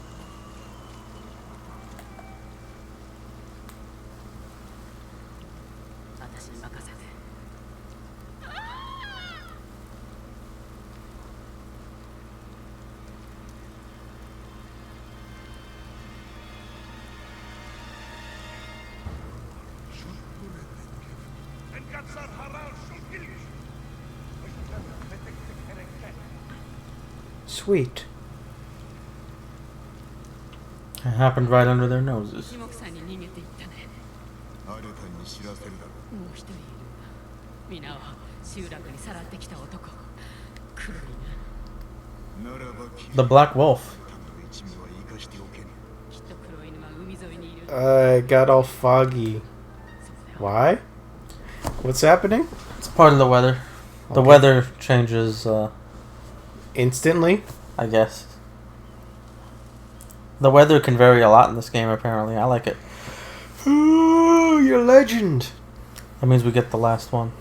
Sweet. happened right under their noses. 一目散に逃げていったね。アルタに知らせるだろもう一人いるんだ。皆は集落にさらってきた男。黒いな。う。ならば君 The Black Wolf. の一味は生かしておけぬ。きっと黒犬は海沿いにいる。It got all foggy. Why? What's happening? It's part of the weather. The Okay. weather changes, Instantly? I guess. The weather can vary a lot in this game, apparently. I like it. Ooh, you're a legend. That means we get the last one.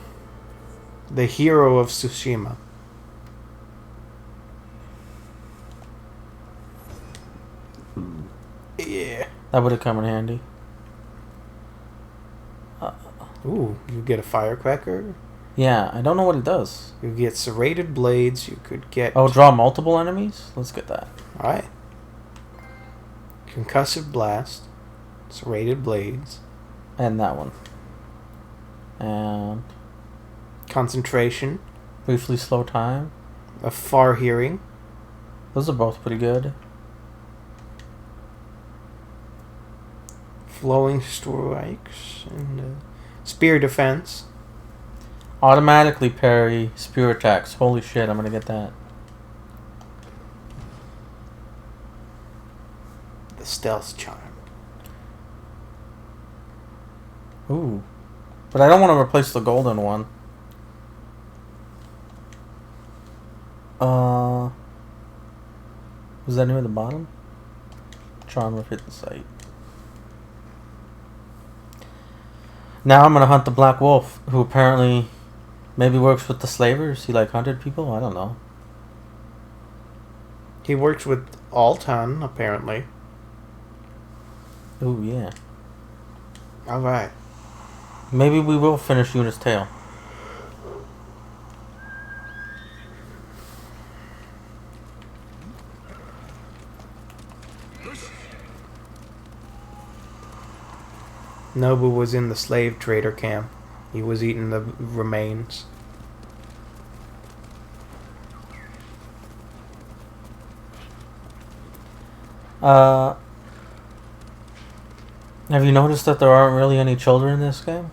The hero of Tsushima. Yeah. That would have come in handy. Ooh, you get a firecracker. Yeah, I don't know what it does. You get serrated blades. You could get. Oh, draw multiple enemies? Let's get that. Alright. Concussive blast. Serrated blades. And that one. And Concentration. briefly slow time. A far hearing. Those are both pretty good. Flowing strikes. And spear defense. Automatically parry spear attacks. Holy shit, I'm gonna get that. The stealth charm. Ooh. But I don't want to replace the golden one. Was that near the bottom? Charm of hidden sight. Now I'm gonna hunt the Black Wolf, who apparently maybe works with the slavers. He like hunted people? I don't know. He works with Altan, apparently. Ooh, yeah. Alright. Maybe we will finish Yuna's tale. Nobu was in the slave trader camp. He was eating the remains. Have you noticed that there aren't really any children in this game?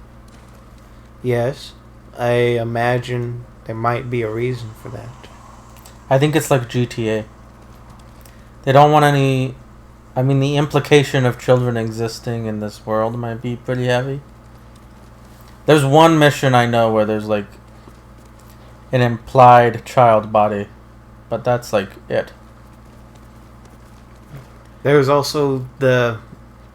Yes, I imagine there might be a reason for that. I think it's like GTA. They don't want any... I mean, the implication of children existing in this world might be pretty heavy. There's one mission I know where there's like an implied child body, but that's like it. There's also the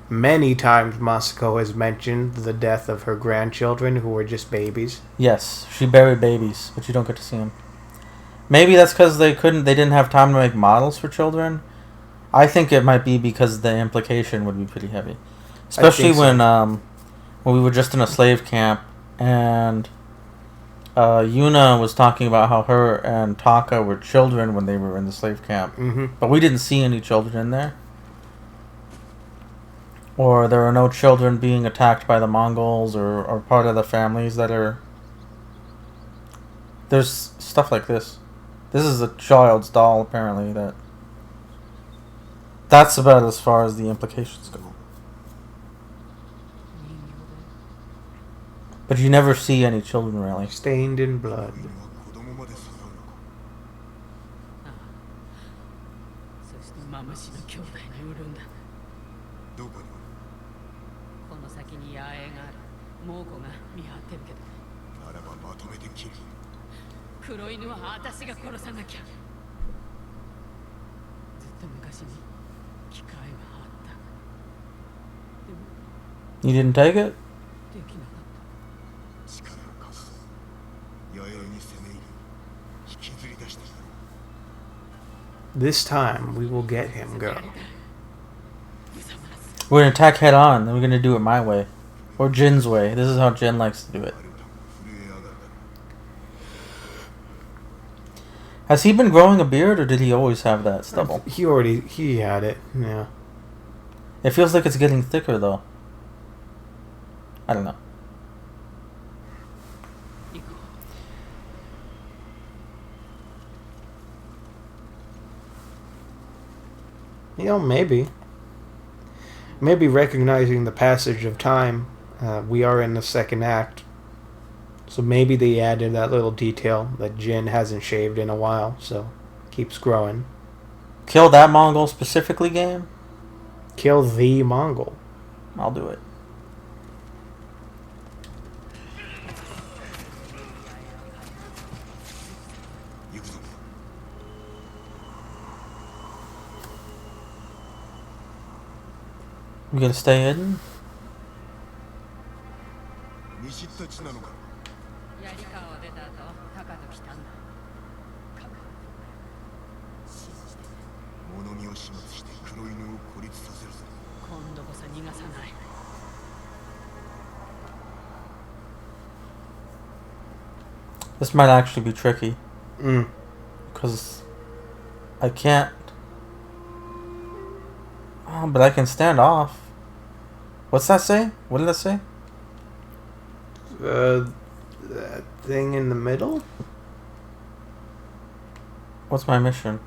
many times Masako has mentioned the death of her grandchildren who were just babies. Yes, she buried babies, but you don't get to see them. Maybe that's because they didn't have time to make models for children. I think it might be because the implication would be pretty heavy, especially when we were just in a slave camp and Yuna was talking about how her and Taka were children when they were in the slave camp, but we didn't see any children in there, or there are no children being attacked by the Mongols or part of the families that are. There's stuff like this. This is a child's doll, apparently. That's about as far as the implications go. But you never see any children, really. Stained in blood. 君は子供までさらうのか。そしてマムシの兄弟に売るんだ。どこに。この先に野営がある。猛虎が見張ってるけどね。ならばまとめて切る。黒犬は私が殺さなきゃ。ずっと昔に機会はあった。でも You didn't take it? できなかった。力を貸す。野営に攻め入り、引きずり出してきた。This time we will get him, girl. We're gonna attack head on, then we're gonna do it my way. Or Jin's way. This is how Jin likes to do it. アルタも震え上がった。 Has he been growing a beard, or did he always have that stubble? He had it, yeah. It feels like it's getting thicker, though. I don't know. You know, maybe. maybe recognizing the passage of time. We are in the second act, so maybe they added that little detail that Jin hasn't shaved in a while, so keeps growing. Kill that Mongol specifically, game? Kill the Mongol. I'll do it. You gonna stay hidden? 見知った地なのか。槍川を出た後高と来たんだ。信じて物見を始末して黒犬を孤立させるぞ。今度こそ逃がさない。 This might actually be tricky. Mm. Because I can't... Oh, but I can stand off. What's that say? What did that say? That thing in the middle? What's my mission?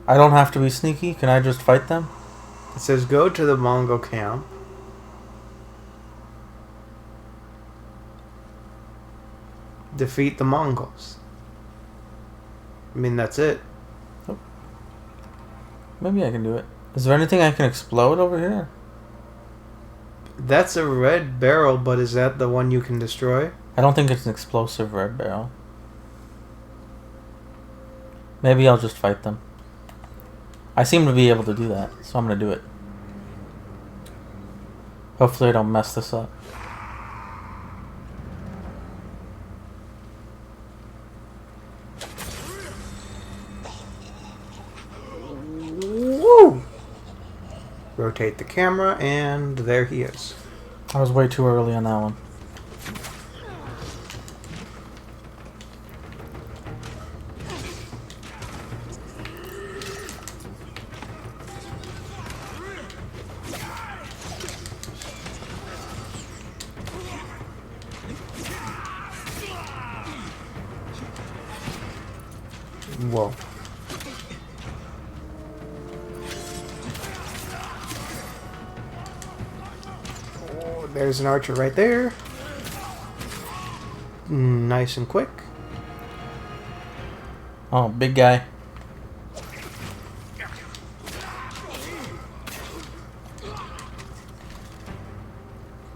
I don't have to be sneaky? Can I just fight them? It says go to the Mongol camp. Defeat the Mongols. I mean, that's it. Maybe I can do it. Is there anything I can explode over here? That's a red barrel, but is that the one you can destroy? I don't think it's an explosive red barrel. Maybe I'll just fight them. I seem to be able to do that, so I'm gonna do it. Hopefully I don't mess this up. Woo! Rotate the camera, and there he is. I was way too early on that one. Whoa. Oh, there's an archer right there. Nice and quick. Oh, big guy.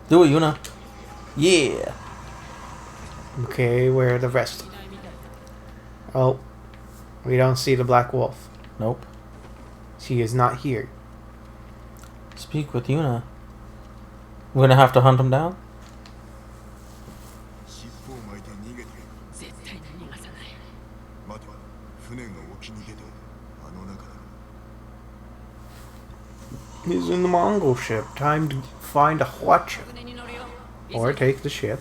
Do it, Yuna. Yeah. Okay, where are the rest? Oh, we don't see the Black Wolf. Nope. She is not here. Speak with Yuna. We're gonna have to hunt him down? 尻尾を巻いて逃げている。絶対に逃がさない。待て、船が沖に出てあの中だ。 He's in the Mongol ship. Time to find a Hwacha. 船に乗るよ。 Or take the ship.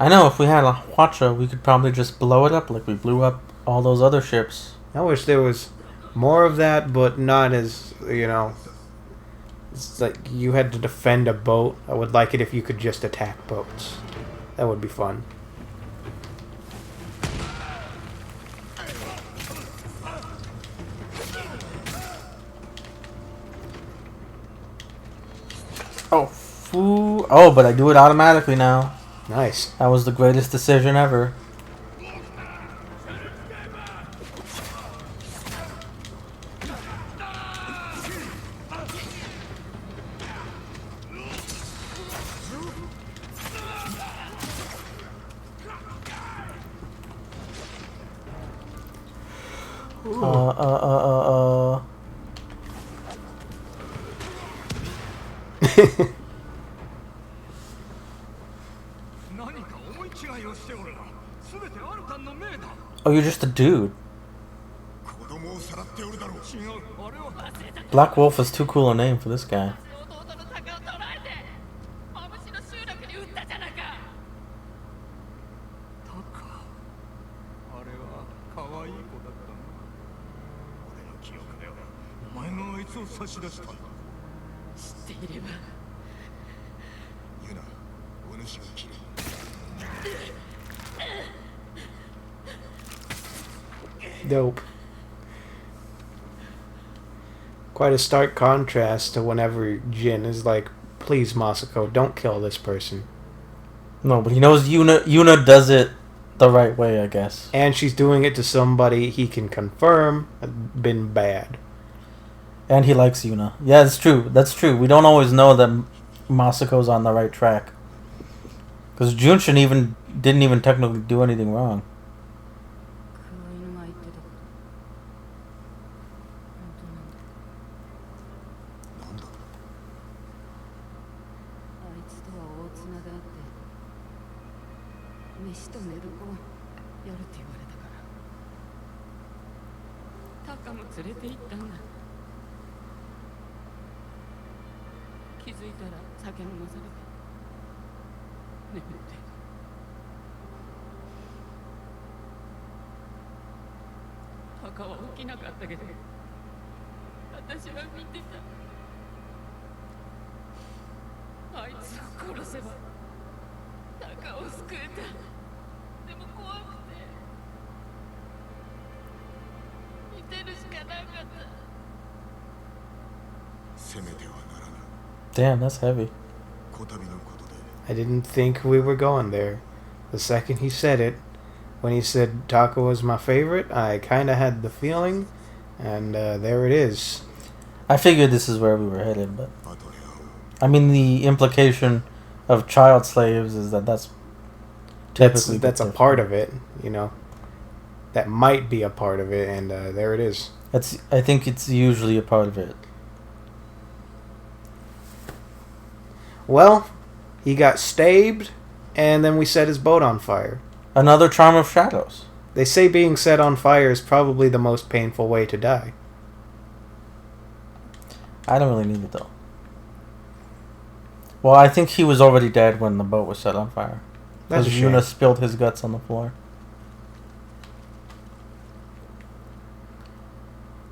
I know, if we had a Hwacha, we could probably just blow it up like we blew up all those other ships. I wish there was more of that, but not as, you know... It's like you had to defend a boat. I would like it if you could just attack boats. That would be fun. Oh, foo. Oh, but I do it automatically now. Nice. That was the greatest decision ever. Oh, you're just a dude. Black Wolf is too cool a name for this guy. Dope. quite a stark contrast to whenever Jin is like, please, Masako, don't kill this person. No, but he knows Yuna does it the right way, I guess. And she's doing it to somebody he can confirm had been bad. And he likes Yuna. Yeah, it's true. That's true. We don't always know that Masako's on the right track. Because Junshin didn't even technically do anything wrong. 黒犬が言ってたこと本当なんだ。なんだ。あいつとは大綱であって飯と寝床をやるって言われたからタカも連れて行ったんだ。気づいたら酒飲まされて眠ってタカは起きなかったけど私は見てた。あいつを殺せばタカを救えた。でも怖くて見てるしかなかった。攻めてはならぬ。 Damn, that's heavy. こたびのことで I didn't think we were going there. The second he said it, when he said Taka was my favorite, I kind of had the feeling, and there it is. I figured this is where we were headed, but 後で会おう。 I mean the implication of child slaves is that's typically That's a part of it, you know. That might be a part of it, and there it is. I think it's usually a part of it. Well, he got stabbed, and then we set his boat on fire. Another charm of shadows. They say being set on fire is probably the most painful way to die. I don't really need it though. Well, I think he was already dead when the boat was set on fire. That's Because a shame. Yuna spilled his guts on the floor.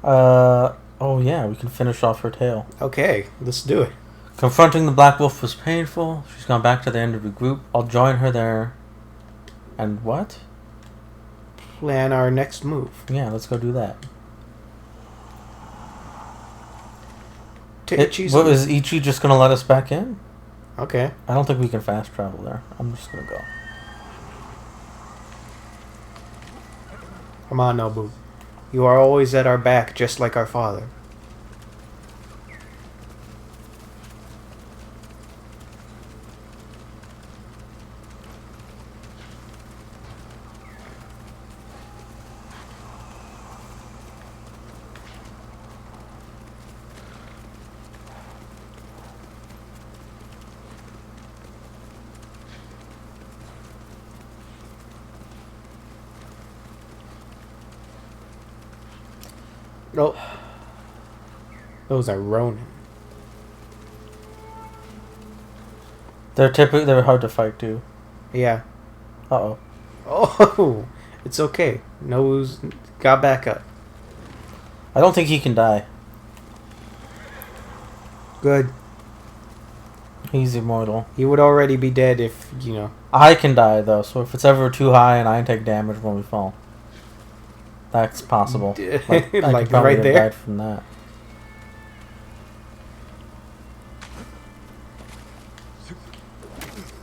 Oh yeah, we can finish off her tale. Okay, let's do it. Confronting the Black Wolf was painful. She's gone back to the end of the group. I'll join her there. And what? Plan our next move. Yeah, let's go do that. Ichi's- Is Ichi just gonna let us back in? Okay. I don't think we can fast travel there. I'm just gonna go. Come on, Nobu. You are always at our back, just like our father. Oh. Those are Ronin. They're hard to fight too. Yeah. Uh-oh. Oh, it's okay. Nobu's got back up. I don't think he can die. Good. He's immortal. He would already be dead if, you know. I can die though, so if it's ever too high and I take damage when we fall. That's possible. Like I right could probably have there? died from that.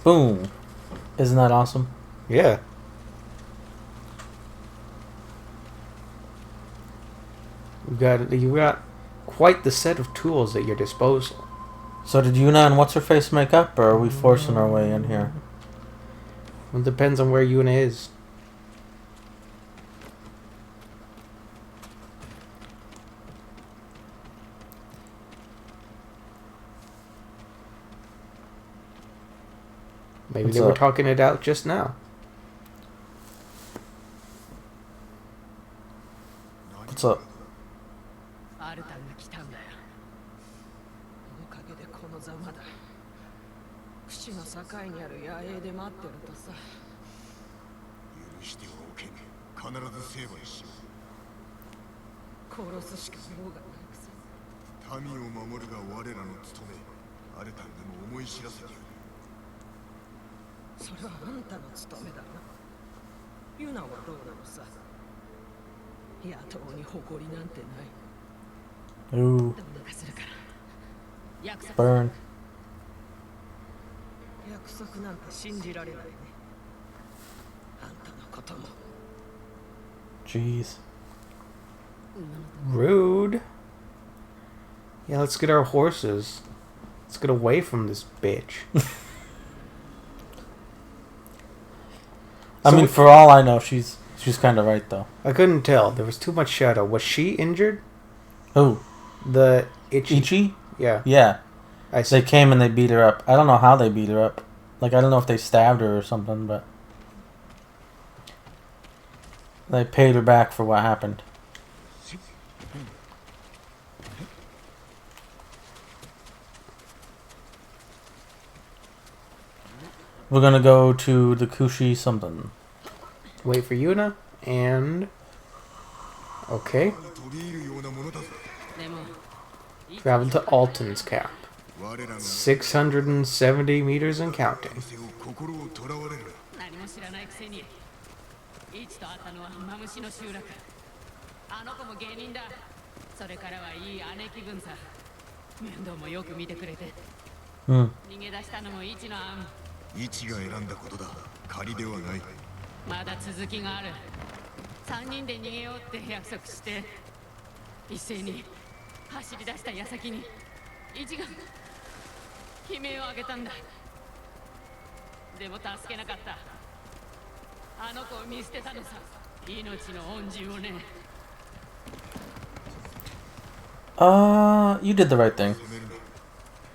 Boom. Isn't that awesome? Yeah. You got quite the set of tools at your disposal. So did Yuna and What's-Her-Face make up, or are we forcing our way in here? It depends on where Yuna is. Maybe What's they were up? talking it out just now. What's up? アルタンが来たんだよ。おかげでこのざまだ。櫛の境にある野営で待ってるとさ。許してはおけん。必ず成敗しよ殺すしか用がないくせに。う。民を守るが我らの務め。アルタンでも思い知らせてやる。それはあんたの務めだな。ユナはどうなのさ。野党に誇りなんてない。Ooh. どうかするから約束 Burn. 約束なんて信じられないねあんたのことも Jeez. Rude. Yeah, let's get our horses. Let's get away from this bitch. I mean, for all I know, she's kind of right though. I couldn't tell. There was too much shadow. Was she injured? Who? The Ichi? Ichi? Yeah. Yeah. I see. They came and they beat her up. I don't know how they beat her up. Like, I don't know if they stabbed her or something, but they paid her back for what happened. We're gonna go to the Kushi something. Wait for Yuna. And... Okay. 飛び入るようなものだぞ Travel to Alton's cap. 我らが 670 meters and counting. 店を心をとらわれる何も知らないくせにイチと会ったのはマムシの集落あの子も芸人だそれからはいい姉貴分さ面倒もよく見てくれて Hmm. 逃げ出したのもイチの案位置が選んだことだ仮ではないまだ続きがある3人で逃げようって約束して一斉に走り出した矢先にイチが悲鳴を上げたんだでも助けなかったあの子を見捨てたのさ命の恩人をね You did the right thing. 責める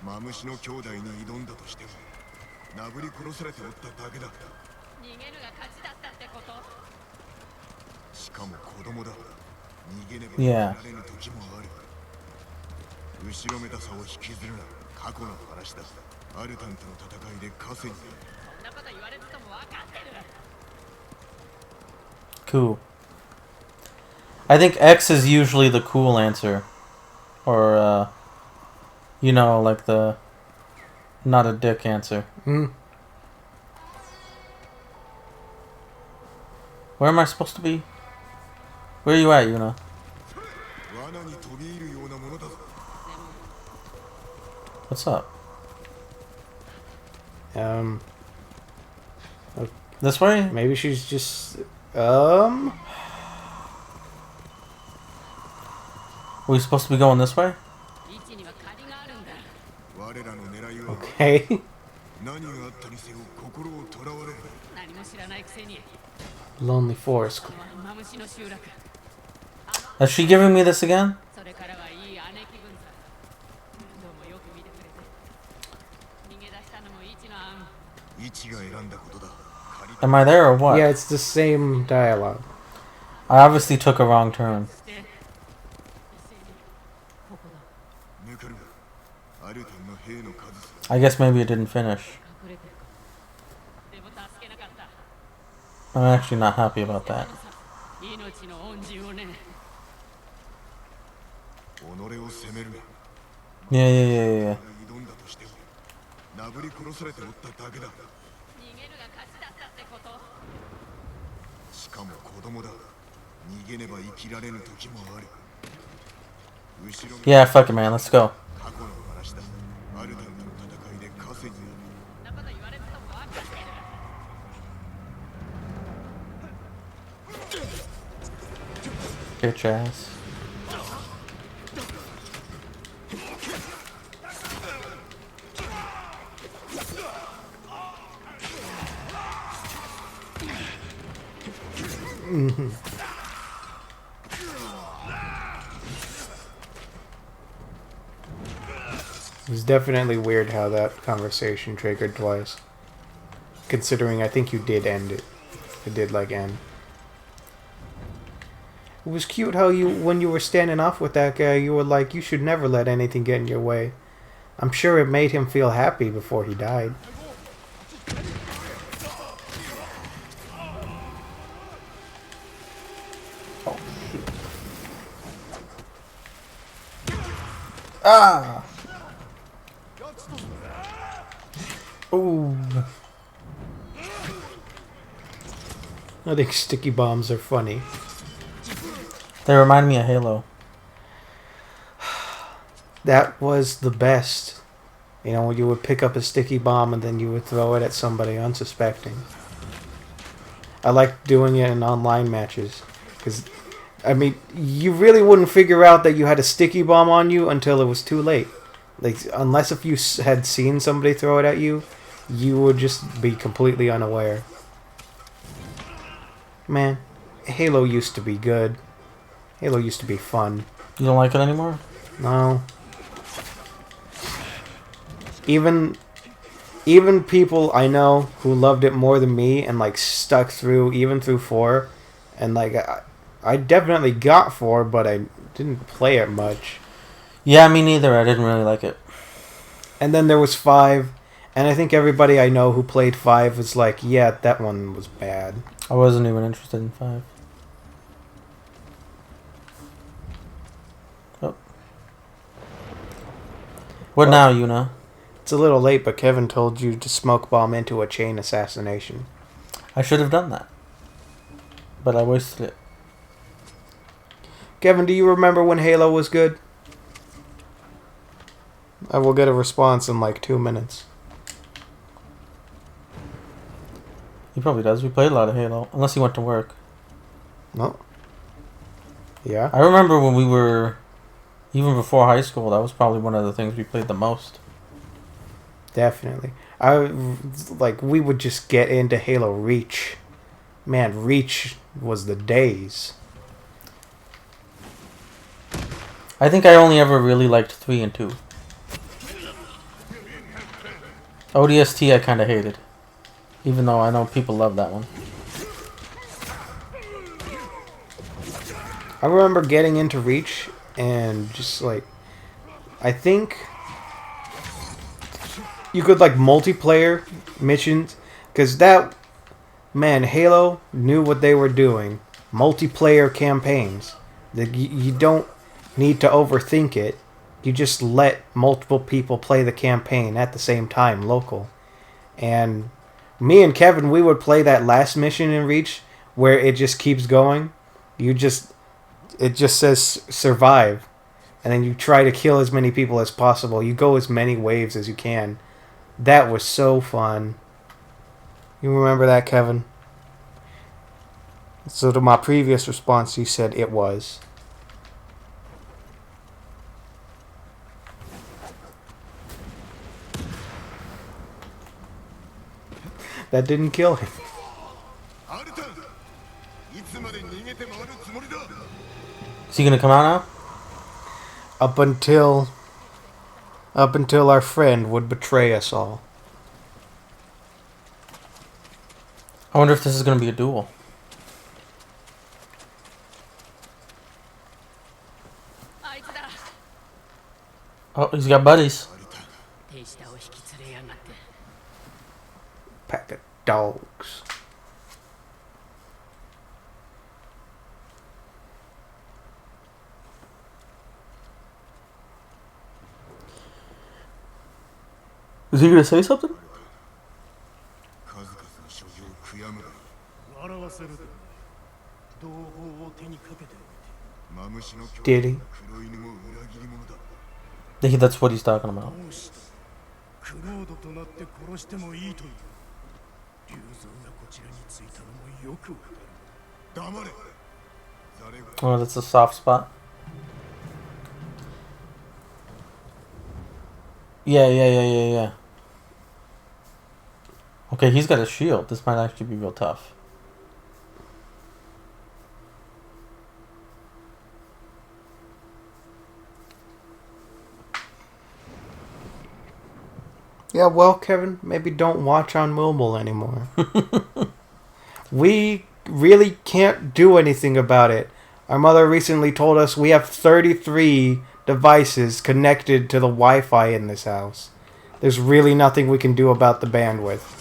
なマムシの兄弟に挑んだとしても殴り殺されておっただけだ逃げるが勝ちだったってことしかも子供だ逃げねば Yeah. 生きられぬ時もある後ろめたさを引きずるな過去の話だアルタンとの戦いで稼ぎそんなこと言われてとも分かってる Cool. I think X is usually the cool answer. Or, you know, like the not a dick answer. Hmm. Where am I supposed to be? Where are you at, Yuna? 罠に飛び入るようなものだぞ What's up? This way? Maybe she's just... Were we supposed to be going this way? イチには借りがあるんだ我らの狙いは Okay. 何があったにせよ心をとらわれる何も知らないくせに Lonely Forest. マムシの集落 Is she giving me this again? それからはいい姉貴分さどうもよく見てくれて逃げ出したのもイチの案位置が選んだことだ仮 Am I there or what? Yeah, it's the same dialogue. I obviously took a wrong turn. して一斉にここだ抜かるがアルタンの兵の数さ I guess maybe it didn't finish. 隠れてるでも助けなかった I'm actually not happy about that. 命の恩人をね己を責めるな Yeah, yeah, yeah, yeah. 挑んだとしても殴り殺されておっただけだ逃げるが勝ちだったってことしかも子供だ逃げねば生きられぬ時もある後ろめ Yeah, fuck it, man. Let's go. 過去の話だアルタンとの戦いで稼ぎそんなこと言われてとも分かってる Bitch ass. It's definitely weird how that conversation triggered twice. Considering I think you did end it. It did, like, end. It was cute how you, when you were standing off with that guy, you were like, you should never let anything get in your way. I'm sure it made him feel happy before he died. Ah! Ooh. I think sticky bombs are funny. They remind me of Halo. That was the best. You know, when you would pick up a sticky bomb and then you would throw it at somebody unsuspecting. I liked doing it in online matches. Because, I mean, you really wouldn't figure out that you had a sticky bomb on you until it was too late. Like, unless if you had seen somebody throw it at you, you would just be completely unaware. Man, Halo used to be good. Halo used to be fun. You don't like it anymore? No. Even people I know who loved it more than me and like stuck through even through 4, and like I definitely got 4, but I didn't play it much. Yeah, me neither. I didn't really like it. And then there was 5, and I think everybody I know who played 5 was like, yeah, that one was bad. I wasn't even interested in 5. Oh. What now, Yuna? It's a little late, but Kevin told you to smoke bomb into a chain assassination. I should have done that. But I wasted it. Kevin, do you remember when Halo was good? I will get a response in like 2 minutes. He probably does. We played a lot of Halo. Unless he went to work. No. Yeah? I remember when we were... Even before high school, that was probably one of the things we played the most. Definitely. We would just get into Halo Reach. Man, Reach was the days. I think I only ever really liked 3 and 2. ODST I kind of hated. Even though I know people love that one. I remember getting into Reach and just like... I think... you could like multiplayer missions, because that, man, Halo knew what they were doing. Multiplayer campaigns. You don't need to overthink it. You just let multiple people play the campaign at the same time, local. And me and Kevin, we would play that last mission in Reach where it just keeps going. It just says survive, and then you try to kill as many people as possible. You go as many waves as you can. That was so fun. You remember that, Kevin? So to my previous response, you said it was. That didn't kill him. Is he gonna come out now? Up until our friend would betray us all. I wonder if this is gonna be a duel. Oh, he's got buddies. Pack of dogs. Is he gonna say something? Did he? I think that's what he's talking about. Oh, that's a soft spot. Yeah. Okay, he's got a shield. This might actually be real tough. Yeah, well, Kevin, maybe don't watch on mobile anymore. We really can't do anything about it. Our mother recently told us we have 33 devices connected to the Wi-Fi in this house. There's really nothing we can do about the bandwidth.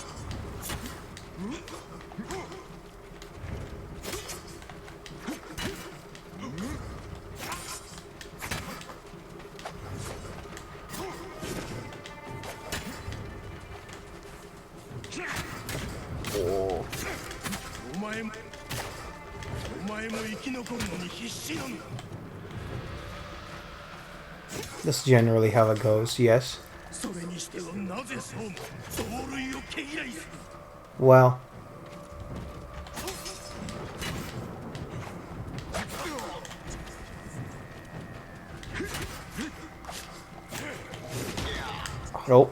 That's generally how it goes, yes. それにしてはなぜそうも同類を毛嫌いする Well, oh.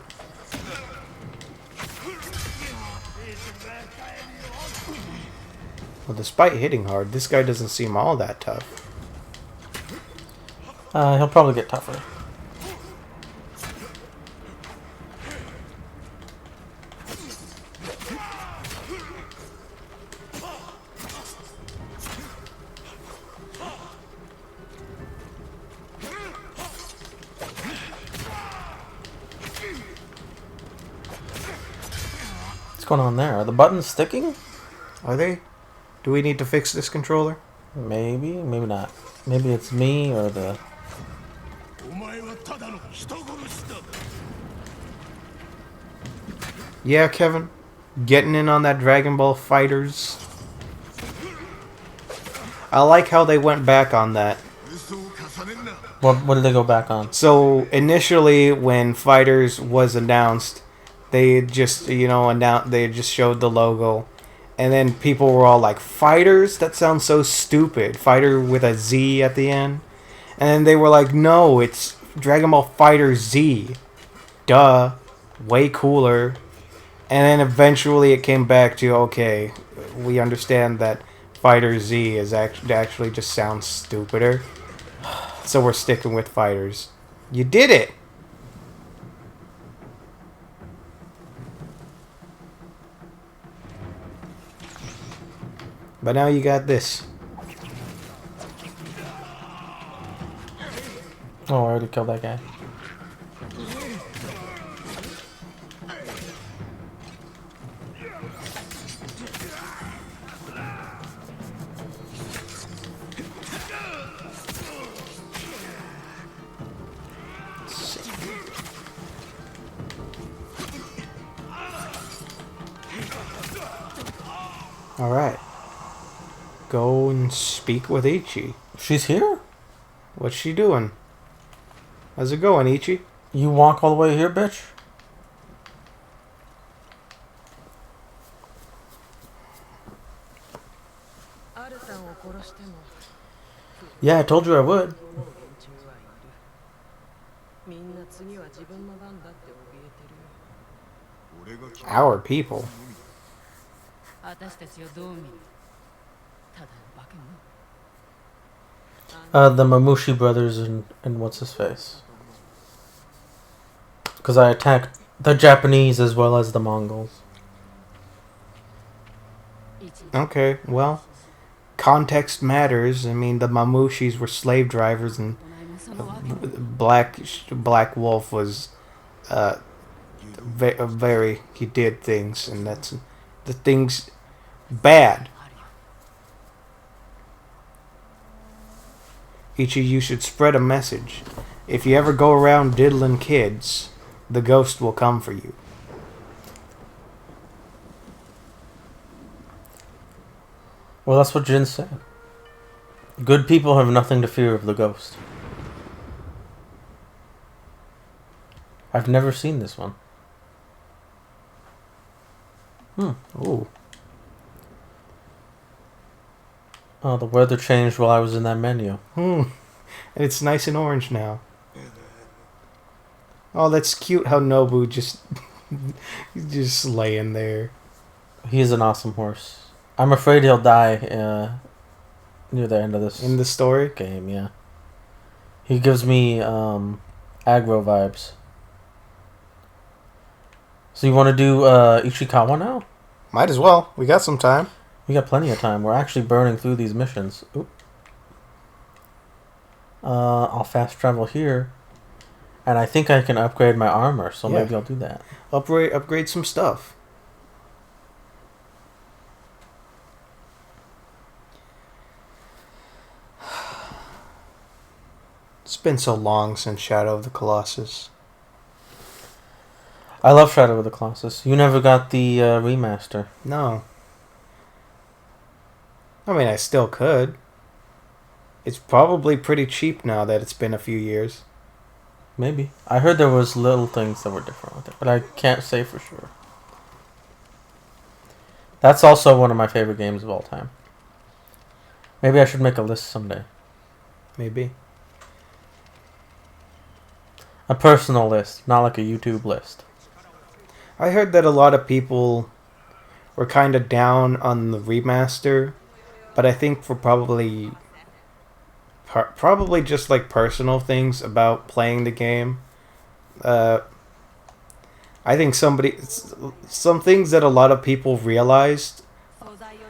Well, despite hitting hard, this guy doesn't seem all that tough. He'll probably get tougher. What's going on there? Are the buttons sticking? Are they? Do we need to fix this controller? Maybe, maybe not. Maybe it's me or the... お前はただの人殺しだ Yeah, Kevin. Getting in on that Dragon Ball Fighters. I like how they went back on that. 嘘を重ねんな What did they go back on? So initially, when Fighters was announced, they just they just showed the logo, and then people were all like, "Fighters? That sounds so stupid. Fighter with a Z at the end." And then they were like, "No, it's Dragon Ball Fighter Z. Duh, way cooler." And then eventually it came back to, okay, we understand that Fighter Z is actually just sounds stupider. So we're sticking with Fighters. You did it! But now you got this. Oh, I already killed that guy. Alright. Go and speak with Ichi. She's here? What's she doing? How's it going, Ichi? You walk all the way here, bitch? Yeah, I told you I would. Our people. 私たちをどう見るただの化け物 The Mamushi brothers and what's his face? Because I attacked the Japanese as well as the Mongols. Okay, well, context matters. I mean, the Mamushis were slave drivers, and Black Wolf was very he did things, and that's the things bad. Ichi, you should spread a message. If you ever go around diddling kids, the ghost will come for you. Well, that's what Jin said. Good people have nothing to fear of the ghost. I've never seen this one. Ooh. Oh, the weather changed while I was in that menu. And it's nice and orange now. Oh, that's cute how Nobu just just laying there. He is an awesome horse. I'm afraid he'll die near the end of this In the story? game, yeah. He gives me aggro vibes. So you want to do Ichikawa now? Might as well. We got some time. We got plenty of time. We're actually burning through these missions. Oop. I'll fast travel here. And I think I can upgrade my armor, so Yeah. maybe I'll do that. Upgrade some stuff. It's been so long since Shadow of the Colossus. I love Shadow of the Colossus. You never got the remaster. No. I mean, I still could. It's probably pretty cheap now that it's been a few years. Maybe. I heard there was little things that were different with it, but I can't say for sure. That's also one of my favorite games of all time. Maybe I should make a list someday. Maybe. A personal list, not like a YouTube list. I heard that a lot of people were kind of down on the remaster, but I think for probably just like personal things about playing the game. I think some things that a lot of people realized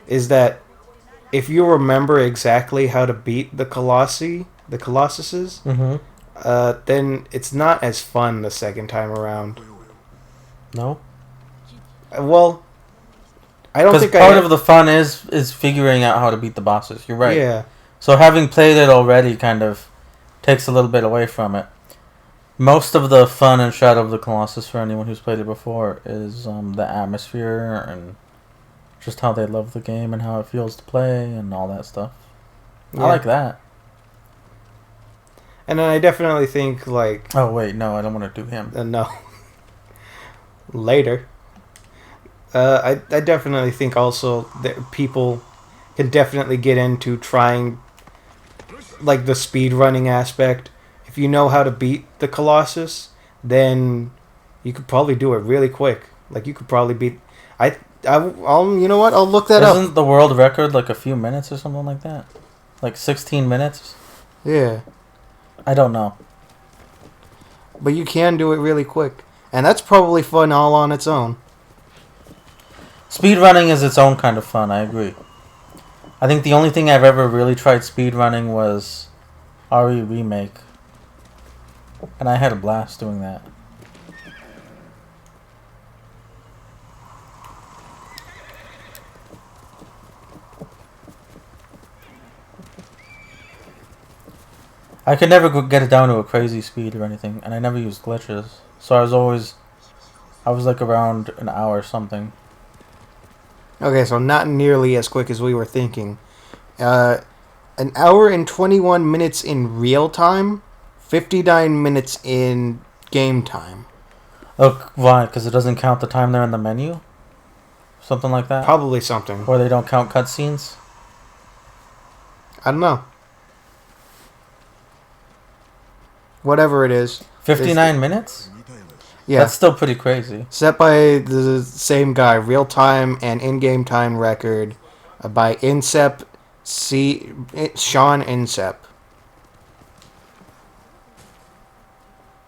is that if you remember exactly how to beat the Colossuses, then it's not as fun the second time around. No? Well, I don't think part of the fun is figuring out how to beat the bosses. You're right. Yeah. So having played it already kind of takes a little bit away from it. Most of the fun in Shadow of the Colossus for anyone who's played it before is the atmosphere and just how they love the game and how it feels to play and all that stuff. Yeah. I like that. And then I definitely think like... Oh wait, no, I don't want to do him. No. Later. I definitely think also that people can definitely get into trying like the speed running aspect. If you know how to beat the Colossus, then you could probably do it really quick. Like you could probably beat... I'll you know what? I'll look that up. Isn't the world record like a few minutes or something like that? Like 16 minutes? Yeah. I don't know. But you can do it really quick. And that's probably fun all on its own. Speedrunning is its own kind of fun, I agree. I think the only thing I've ever really tried speedrunning was RE Remake. And I had a blast doing that. I could never get it down to a crazy speed or anything, and I never used glitches. So I was like around an hour or something. Okay, so not nearly as quick as we were thinking. An hour and 21 minutes in real time, 59 minutes in game time. Oh, why? Because it doesn't count the time they're in the menu? Something like that? Probably something. Or they don't count cutscenes? I don't know. Whatever it is. 59 minutes? Yeah. That's still pretty crazy. Set by the same guy, real time and in-game time record by Sean Insep.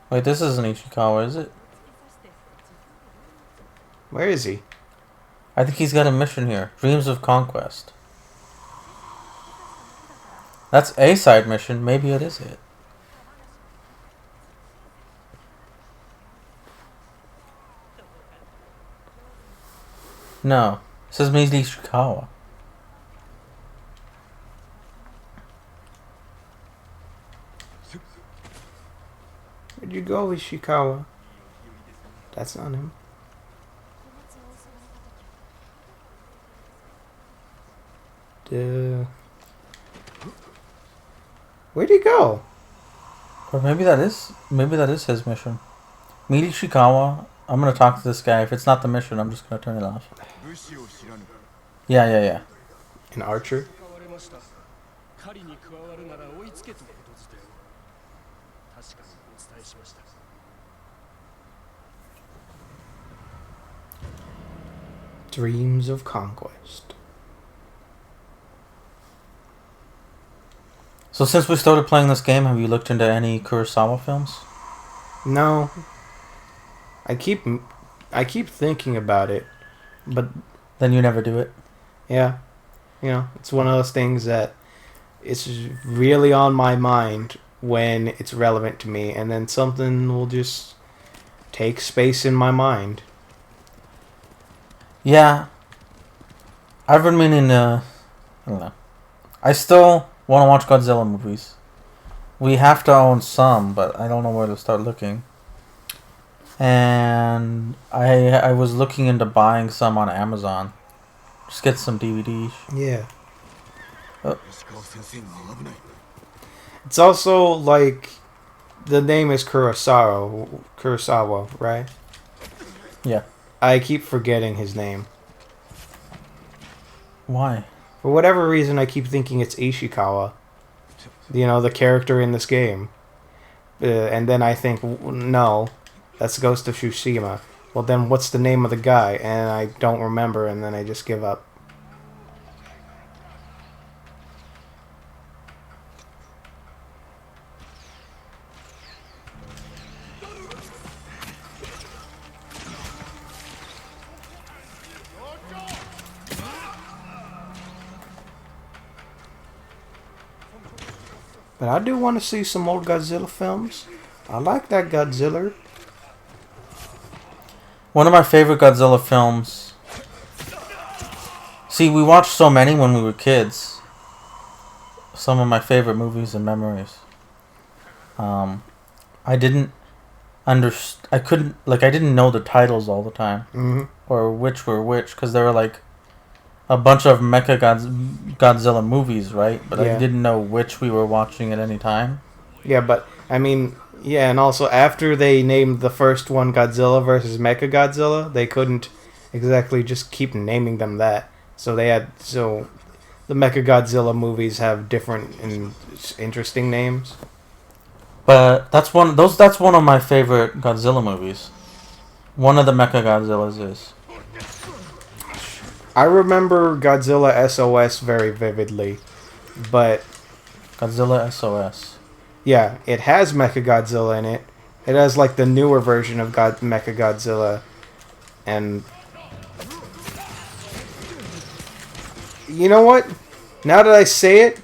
Wait, this isn't Ishikawa, is it? Where is he? I think he's got a mission here. Dreams of Conquest. That's a side mission. Maybe it is it. No. It says Meiji Ishikawa. Where'd you go, Ishikawa? That's not him. Where'd he go? Or maybe that is his mission. Meet Ishikawa. I'm gonna talk to this guy. If it's not the mission, I'm just gonna turn it off. Yeah. An archer? Dreams of Conquest. So since we started playing this game, have you looked into any Kurosawa films? No. I keep thinking about it, but then you never do it. Yeah. You know, it's one of those things that it's really on my mind when it's relevant to me, and then something will just take space in my mind. Yeah. I've been meaning I don't know. I still want to watch Godzilla movies. We have to own some, but I don't know where to start looking. And I was looking into buying some on Amazon. Just get some DVDs. Yeah. It's also like The name is Kurosawa, right? Yeah. I keep forgetting his name. Why? For whatever reason, I keep thinking it's Ishikawa. You know, the character in this game. And then I think, no, that's Ghost of Tsushima. Well, then what's the name of the guy? And I don't remember, and then I just give up. But I do want to see some old Godzilla films. I like that Godzilla. One of my favorite Godzilla films. See, we watched so many when we were kids. Some of my favorite movies and memories. I didn't I didn't know the titles all the time. Mm-hmm. Or which were which, because there were like a bunch of Mecha Godzilla movies, right? But Yeah. I didn't know which we were watching at any time. Yeah, but, I mean, yeah, and also after they named the first one Godzilla versus Mechagodzilla, they couldn't exactly just keep naming them that. So the Mechagodzilla movies have different and interesting names. But that's one of my favorite Godzilla movies. One of the Mecha Godzillas is. I remember Godzilla SOS very vividly, but Godzilla SOS. yeah, it has Mechagodzilla in it. It has like the newer version of Mechagodzilla, and you know what? Now that I say it,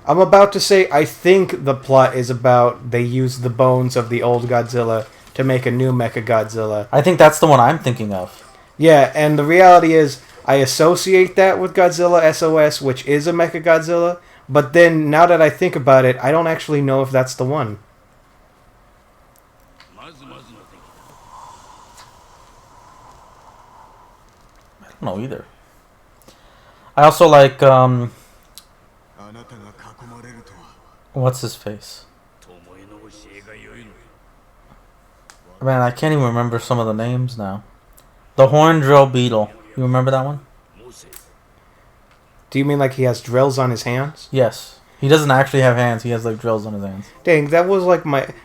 I'm about to say I think the plot is about they use the bones of the old Godzilla to make a new Mechagodzilla. I think that's the one I'm thinking of. Yeah, and the reality is I associate that with Godzilla SOS, which is a Mechagodzilla, but then now that I think about it, I don't actually know if that's the one. I don't know either. I also like what's his face? Man, I can't even remember some of the names now. The Horn Drill Beetle. You remember that one? Do you mean like he has drills on his hands? Yes. He doesn't actually have hands. He has like drills on his hands. Dang, that was like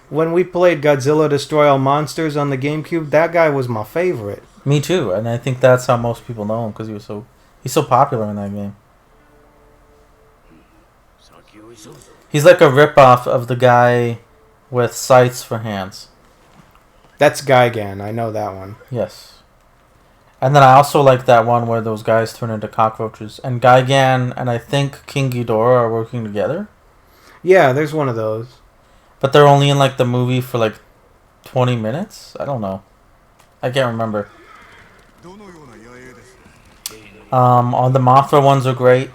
when we played Godzilla Destroy All Monsters on the GameCube, that guy was my favorite. Me too, and I think that's how most people know him because he's so popular in that game. He's like a ripoff of the guy with sights for hands. That's Gigan, I know that one. Yes. And then I also like that one where those guys turn into cockroaches. And Gigan and I think King Ghidorah are working together. Yeah, there's one of those. But they're only in like the movie for like 20 minutes? I don't know. I can't remember. All the Mothra ones are great.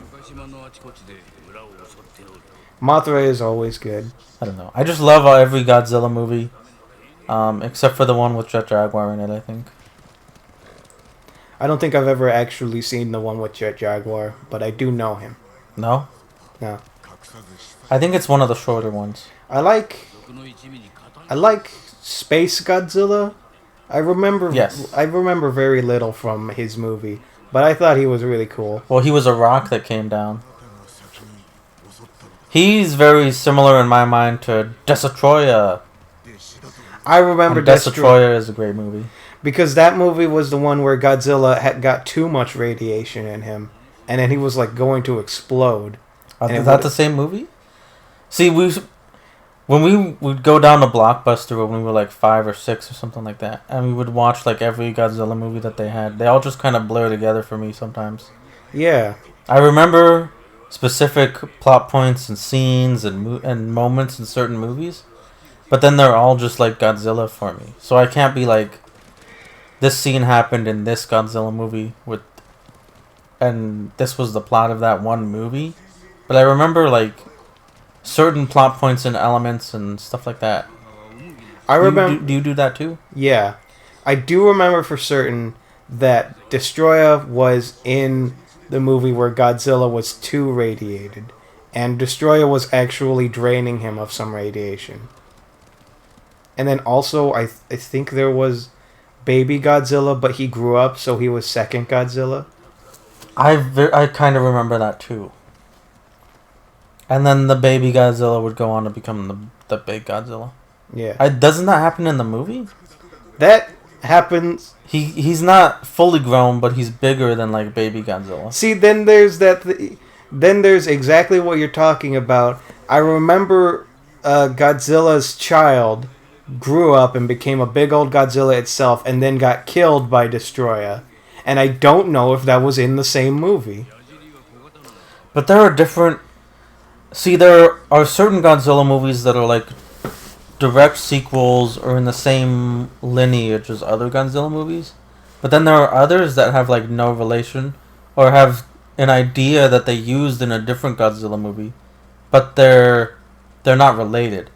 Mothra is always good. I don't know. I just love every Godzilla movie. Except for the one with Jet Jaguar in it, I think. I don't think I've ever actually seen the one with Jet Jaguar, but I do know him. No? No. I think it's one of the shorter ones. I like Space Godzilla. I remember very little from his movie, but I thought he was really cool. Well, he was a rock that came down. He's very similar in my mind to Destroyer. I remember Destroyer is a great movie. Because that movie was the one where Godzilla had got too much radiation in him, and then he was like going to explode. Is that the same movie? See, when we would go down to Blockbuster when we were like 5 or 6 or something like that, and we would watch like every Godzilla movie that they had. They all just kind of blur together for me sometimes. Yeah. I remember specific plot points and scenes and moments in certain movies, but then they're all just like Godzilla for me. So I can't be like, this scene happened in this Godzilla movie and this was the plot of that one movie. But I remember like certain plot points and elements and stuff like that. I remember. Do you do that too? Yeah, I do remember for certain that Destroyer was in the movie where Godzilla was too radiated, and Destroyer was actually draining him of some radiation. And then also, I think there was Baby Godzilla, but he grew up, so he was second Godzilla. I kind of remember that too. And then the baby Godzilla would go on to become the big Godzilla. Yeah. Doesn't that happen in the movie? That happens. He's not fully grown, but he's bigger than like baby Godzilla. See, then there's that. Then there's exactly what you're talking about. I remember Godzilla's child grew up and became a big old Godzilla itself, and then got killed by Destroyer. And I don't know if that was in the same movie. But there are different. See, there are certain Godzilla movies that are like direct sequels or in the same lineage as other Godzilla movies. But then there are others that have like no relation or have an idea that they used in a different Godzilla movie, but they're not related.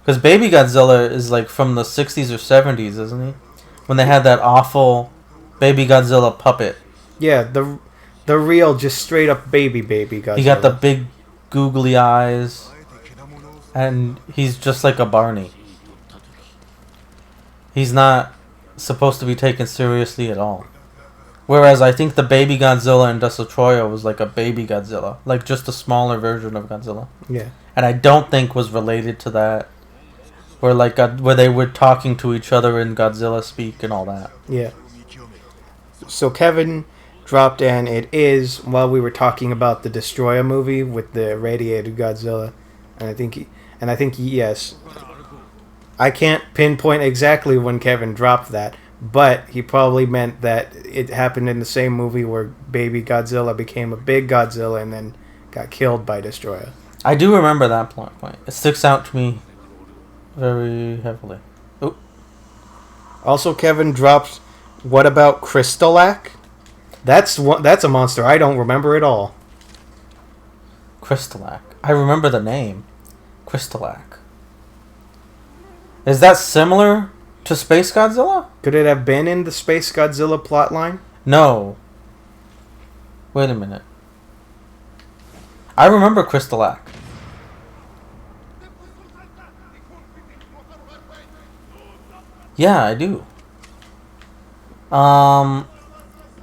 Because Baby Godzilla is like from the 60s or 70s, isn't he? When they had that awful Baby Godzilla puppet. Yeah, the real, just straight up baby Godzilla. He got the big googly eyes, and he's just like a Barney. He's not supposed to be taken seriously at all. Whereas I think the Baby Godzilla in Destroyer was like a baby Godzilla, like just a smaller version of Godzilla. Yeah. And I don't think was related to that. Where they were talking to each other in Godzilla speak and all that. Yeah. So Kevin dropped in. It is while we were talking about the Destroyer movie with the radiated Godzilla, and I think yes. I can't pinpoint exactly when Kevin dropped that, but he probably meant that it happened in the same movie where Baby Godzilla became a big Godzilla and then got killed by Destroyer. I do remember that plot point. It sticks out to me very heavily. Ooh. Also, Kevin dropped, what about Crystalac? That's a monster I don't remember at all. Crystalac. I remember the name. Crystalac. Is that similar to Space Godzilla? Could it have been in the Space Godzilla plotline? No. Wait a minute. I remember Crystalac. Yeah, I do.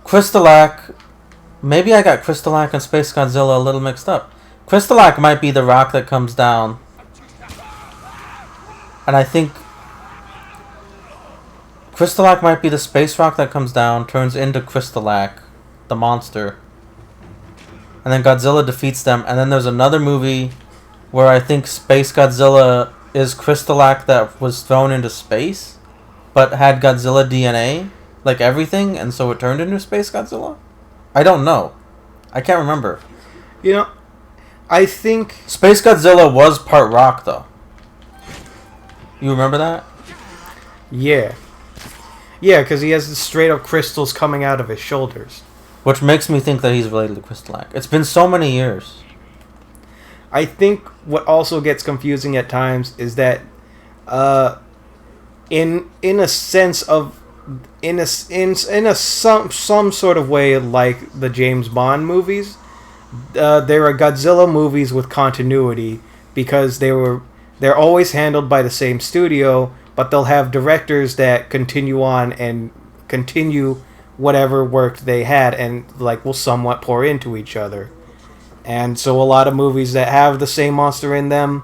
Crystalac. Maybe I got Crystalac and Space Godzilla a little mixed up. Crystalac might be the rock that comes down. And I think Crystalac might be the space rock that comes down, turns into Crystalac, the monster. And then Godzilla defeats them. And then there's another movie where I think Space Godzilla is Crystalac that was thrown into space, but had Godzilla DNA, like everything, and so it turned into Space Godzilla? I don't know. I can't remember. You know, I think Space Godzilla was part rock, though. You remember that? Yeah. Yeah, because he has the straight up crystals coming out of his shoulders. Which makes me think that he's related to Crystalac. It's been so many years. I think what also gets confusing at times is that in a sense of in a some sort of way like the James Bond movies, there are Godzilla movies with continuity because they're always handled by the same studio, but they'll have directors that continue on and continue whatever work they had and like will somewhat pour into each other. And so a lot of movies that have the same monster in them,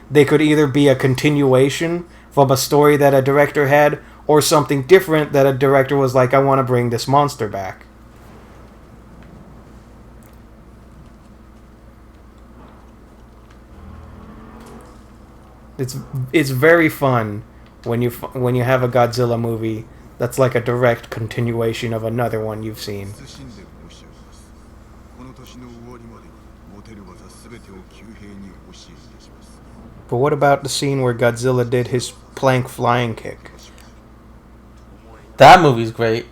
they could either be a continuation from a story that a director had or something different that a director was like, I want to bring this monster back. It's very fun when you have a Godzilla movie that's like a direct continuation of another one you've seen. But what about the scene where Godzilla did his plank flying kick? That movie's great.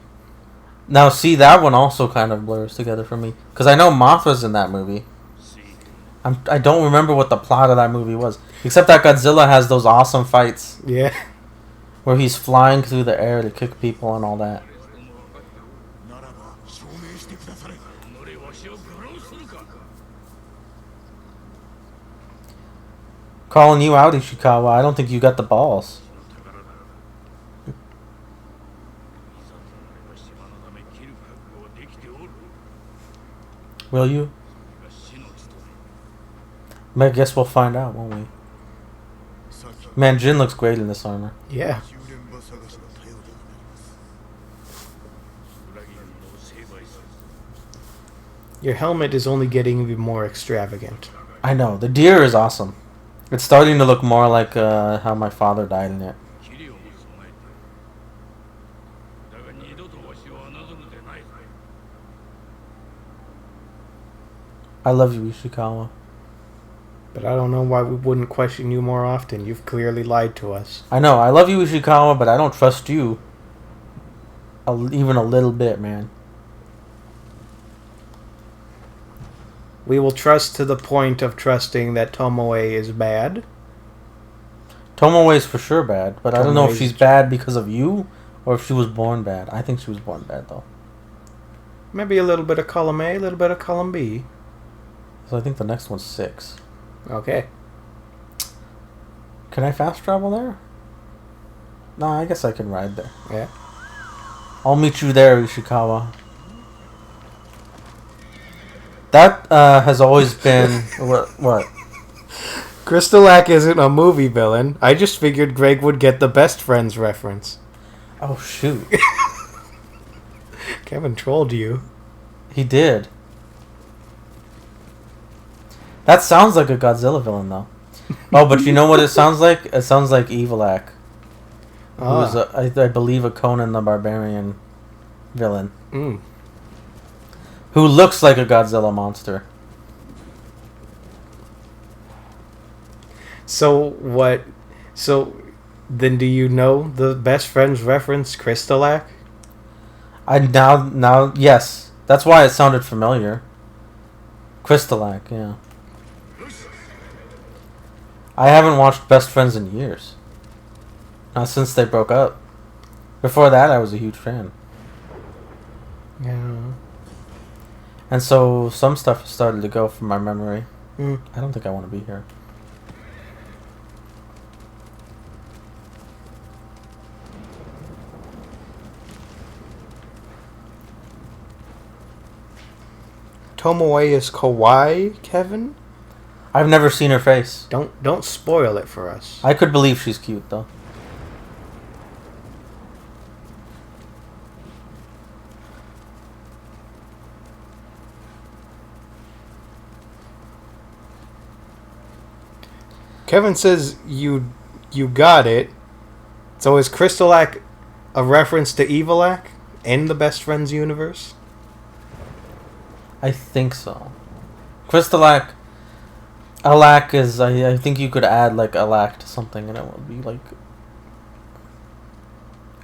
Now, see, that one also kind of blurs together for me. Because I know Mothra's in that movie. I don't remember what the plot of that movie was. Except that Godzilla has those awesome fights. Yeah. Where he's flying through the air to kick people and all that. Calling you out, Ishikawa. I don't think you got the balls. Will you? が死の務 I guess we'll find out, won't we? さっき Man, Jin looks great in this armor. Yeah. 修練場探しの頼りになります め裏切り者を成敗する Your helmet is only getting even more extravagant. I know. The deer is awesome. It's starting to look more like how my father died in it. 器量も備えているだが二度とわしを侮るでない I love you, Ishikawa. But I don't know why we wouldn't question you more often. You've clearly lied to us. I know. I love you, Ishikawa, but I don't trust you. Even a little bit, man. We will trust to the point of trusting that Tomoe is bad. Tomoe is for sure bad, but I don't know if Tomoe's- she's bad because of you or if she was born bad. I think she was born bad, though. Maybe a little bit of column A, a little bit of column B. So I think the next one's 6. Okay. Can I fast travel there? No, I guess I can ride there. Yeah. I'll meet you there, Ishikawa. That has always been... What? Crystalak isn't a movie villain. I just figured Greg would get the Best Friends reference. Oh, shoot. Kevin trolled you. He did. That sounds like a Godzilla villain, though. Oh, but you know what it sounds like? It sounds like Evilak. Who is, I believe, a Conan the Barbarian villain. Mm. Who looks like a Godzilla monster. So what? So then, do you know the Best Friends reference, Crystalak? Now, yes. That's why it sounded familiar. Crystalak, yeah. I haven't watched Best Friends in years. Not since they broke up. Before that, I was a huge fan. Yeah. And so, some stuff started to go from my memory. Mm. I don't think I want to be here. Tomoe is kawaii, Kevin. I've never seen her face. Don't spoil it for us. I could believe she's cute, though. Kevin says you got it. So is Crystalak a reference to Evilak in the Best Friends universe? I think so. Crystalak... Alak is... I think you could add, like, Alak to something and it would be, like...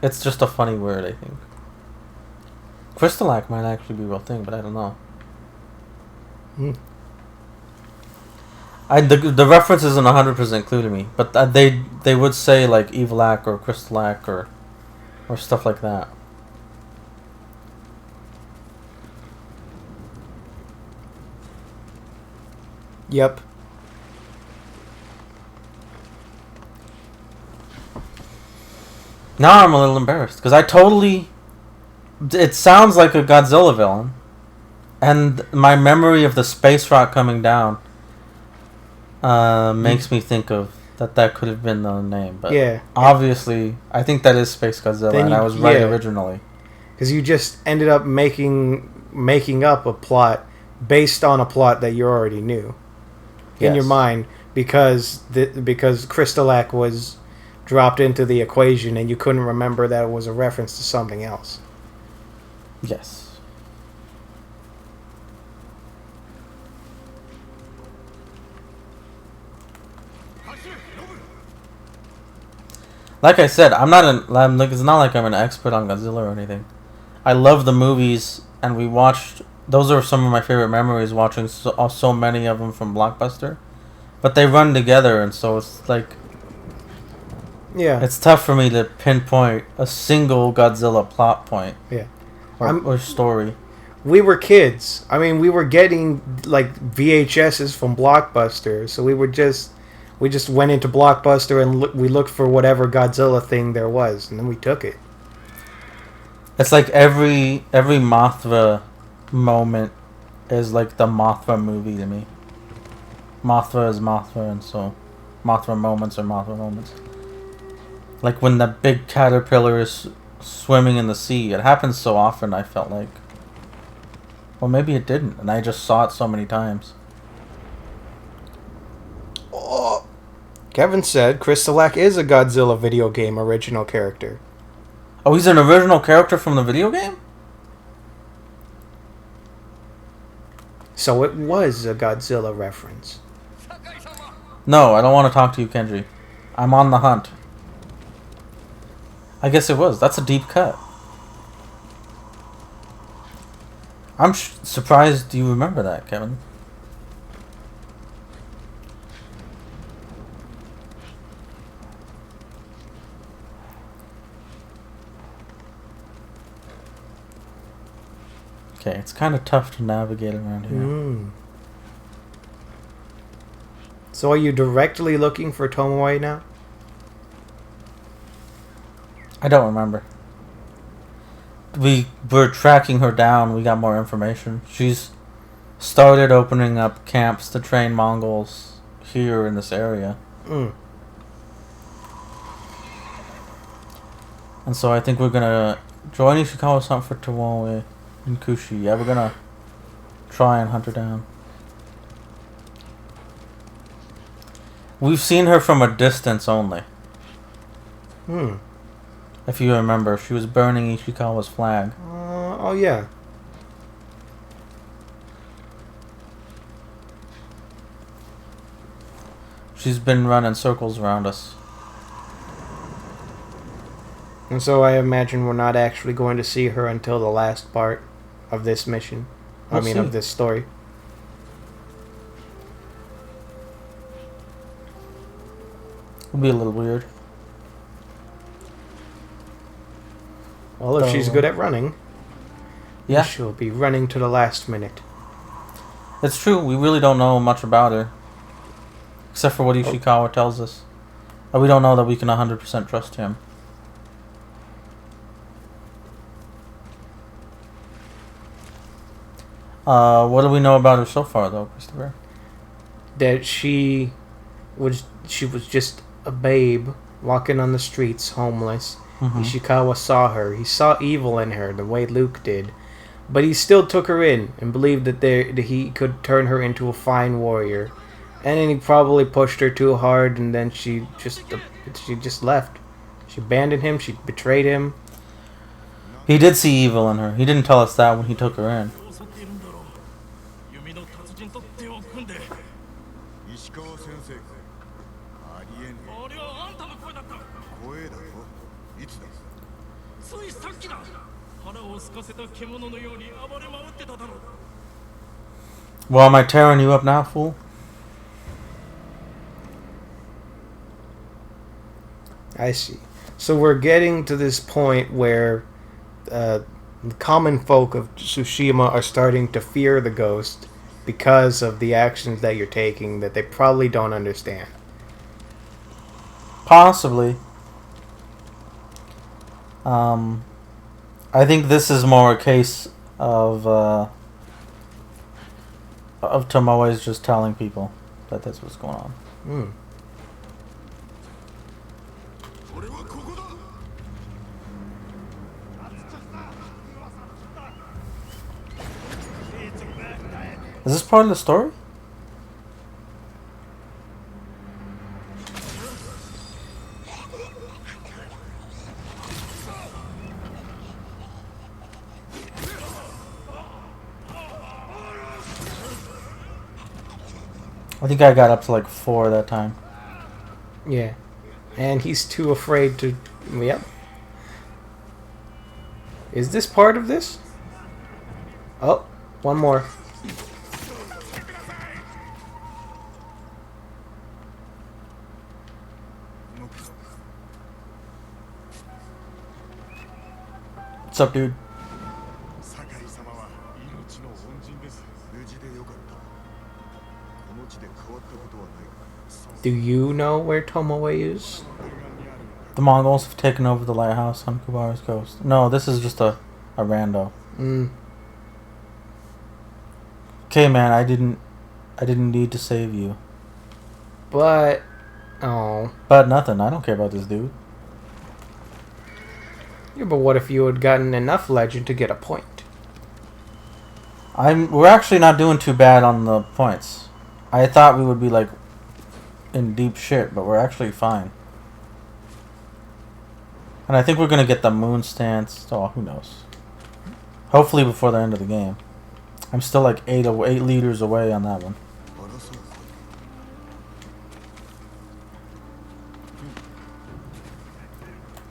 It's just a funny word, I think. Crystalak might actually be a real thing, but I don't know. Hmm. The reference isn't 100% clear to me, but they would say, like, Evilak or Crystalak or stuff like that. Yep. Now I'm a little embarrassed because I totally... It sounds like a Godzilla villain, and my memory of the space rock coming down makes me think of that could have been the name. But Yeah. obviously, I think that is Space Godzilla, Then and you- I was right yeah. originally. Because you just ended up making up a plot based on a plot that you already knew in your Yes. mind because Crystalak was dropped into the equation and you couldn't remember that it was a reference to something else. Yes. Like I said, it's not like I'm an expert on Godzilla or anything. I love the movies, and we watched. Those are some of my favorite memories, watching so many of them from Blockbuster. But they run together, and so it's like Yeah. it's tough for me to pinpoint a single Godzilla plot point Yeah. or story. We were kids. I mean, we were getting like VHSs from Blockbuster, so we just went into Blockbuster and we looked for whatever Godzilla thing there was, and then we took it. It's like every Mothra moment is like the Mothra movie to me. Mothra is Mothra, and so Mothra moments are Mothra moments. Like when that big caterpillar is swimming in the sea. It happens so often, I felt like. Well, maybe it didn't, and I just saw it so many times. Oh. Kevin said Crystalak is a Godzilla video game original character. Oh, he's an original character from the video game? So it was a Godzilla reference. No, I don't want to talk to you, Kenji. I'm on the hunt. I guess it was. That's a deep cut. I'm surprised you remember that, Kevin. Okay, it's kind of tough to navigate around here. So are you directly looking for Tomoe now? I don't remember. We're tracking her down. We got more information. She's started opening up camps to train Mongols here in this area. And so I think we're gonna join Ishikawa's hunt for Tomoe and Kushi. Yeah, we're gonna try and hunt her down. We've seen her from a distance only. If you remember, she was burning Ishikawa's flag. Oh yeah. She's been running circles around us. And so I imagine we're not actually going to see her until the last part of this mission. We'll see. Of this story. It'll be a little weird. Well, if she's good at running, Yeah, she'll be running to the last minute. it's true. We really don't know much about her. Except for what Ishikawa tells us. And we don't know that we can 100% trust him. What do we know about her so far, though, Christopher? That she was just a babe walking on the streets, homeless. Ishikawa saw her. He saw evil in her, the way Luke did. But he still took her in and believed that he could turn her into a fine warrior. And then he probably pushed her too hard, and then she just left. She abandoned him. She betrayed him. He did see evil in her. He didn't tell us that when he took her in. 石川先生か。ありえねえ。あれはあんたの声だった。声だろ。いつだ。ついさっきだ。腹を空かせた獣のように暴れ回ってただろう。 Well, am I tearing you up now, fool? I see. So we're getting to this point where the common folk of Tsushima are starting to fear the ghost because of the actions that you're taking that they probably don't understand. Possibly. I think this is more a case of Tomoe's just telling people that that's what's going on. Is this part of the story? I think I got up to like 4 that time. Yeah. And he's too afraid to... Yep. Is this part of this? Oh, one more. What's up, dude? Do you know where Tomoe is? The Mongols have taken over the lighthouse on Kubara's coast. No, this is just a rando. Okay, man, I didn't need to save you. But, oh. But nothing. I don't care about this dude. Yeah, but what if you had gotten enough legend to get a point? We're actually not doing too bad on the points. I thought we would be like in deep shit, but we're actually fine. And I think we're gonna get the moon stance. Oh, who knows? Hopefully before the end of the game. I'm still like 8 liters away on that one.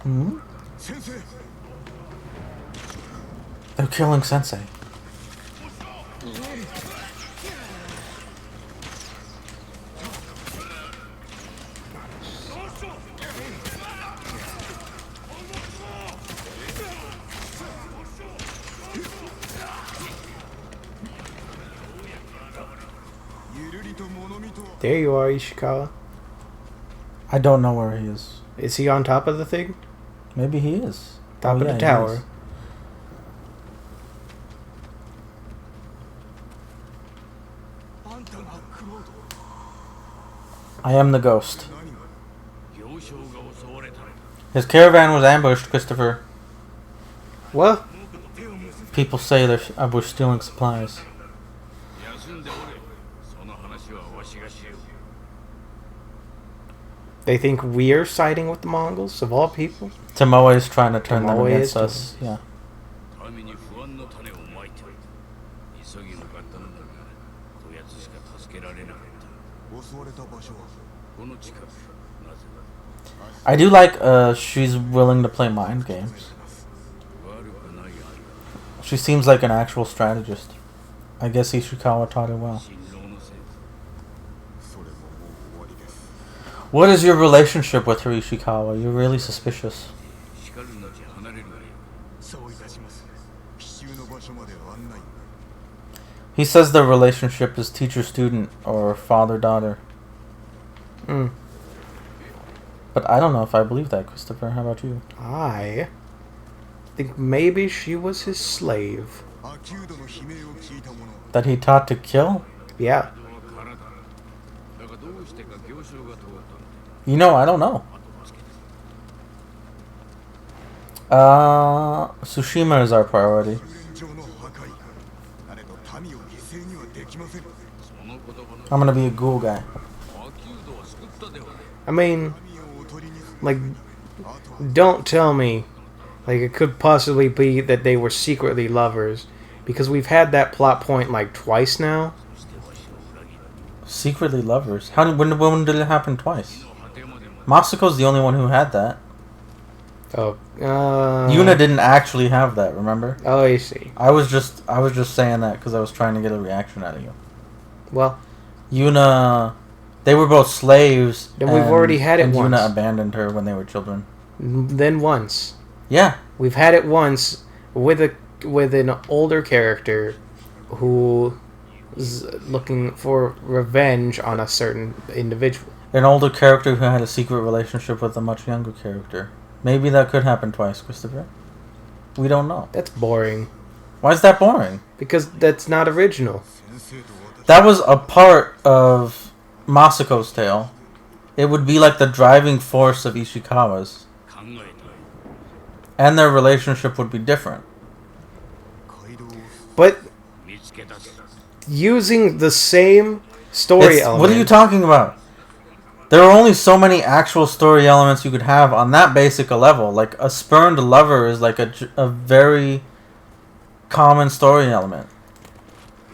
Hmm? They're killing Sensei. There you are, Ishikawa. I don't know where he is. Is he on top of the thing? Maybe he is. Top of yeah, the he tower. is. I am the ghost. His caravan was ambushed, Christopher. What? People say we're stealing supplies. They think we're siding with the Mongols, of all people? Tomoe is trying to turn them Tomoe against is us. Yeah. I do like she's willing to play mind games. She seems like an actual strategist. I guess Ishikawa taught her well. What is your relationship with her, Ishikawa? You're really suspicious. He says the relationship is teacher-student or father-daughter. Mm. But I don't know if I believe that, Christopher. How about you? I think maybe she was his slave. That he taught to kill? Yeah. You know, I don't know. Tsushima is our priority. I'm gonna be a ghoul guy. I mean, like, don't tell me, like, it could possibly be that they were secretly lovers, because we've had that plot point, like, twice now. Secretly lovers? When did it happen twice? Masako's the only one who had that. Oh, Yuna didn't actually have that, remember? Oh, I see. I was just saying that because I was trying to get a reaction out of you. Well, Yuna, they were both slaves. Then we've already had it and once. Yuna abandoned her when they were children. then once. Yeah. We've had it once with an older character who is looking for revenge on a certain individual. An older character who had a secret relationship with a much younger character. Maybe that could happen twice, Christopher. We don't know. That's boring. Why is that boring? Because that's not original. That was a part of Masako's tale. It would be like the driving force of Ishikawa's. And their relationship would be different. But using the same story element. What are you talking about? There are only so many actual story elements you could have on that basic a level. Like, a spurned lover is like a very common story element.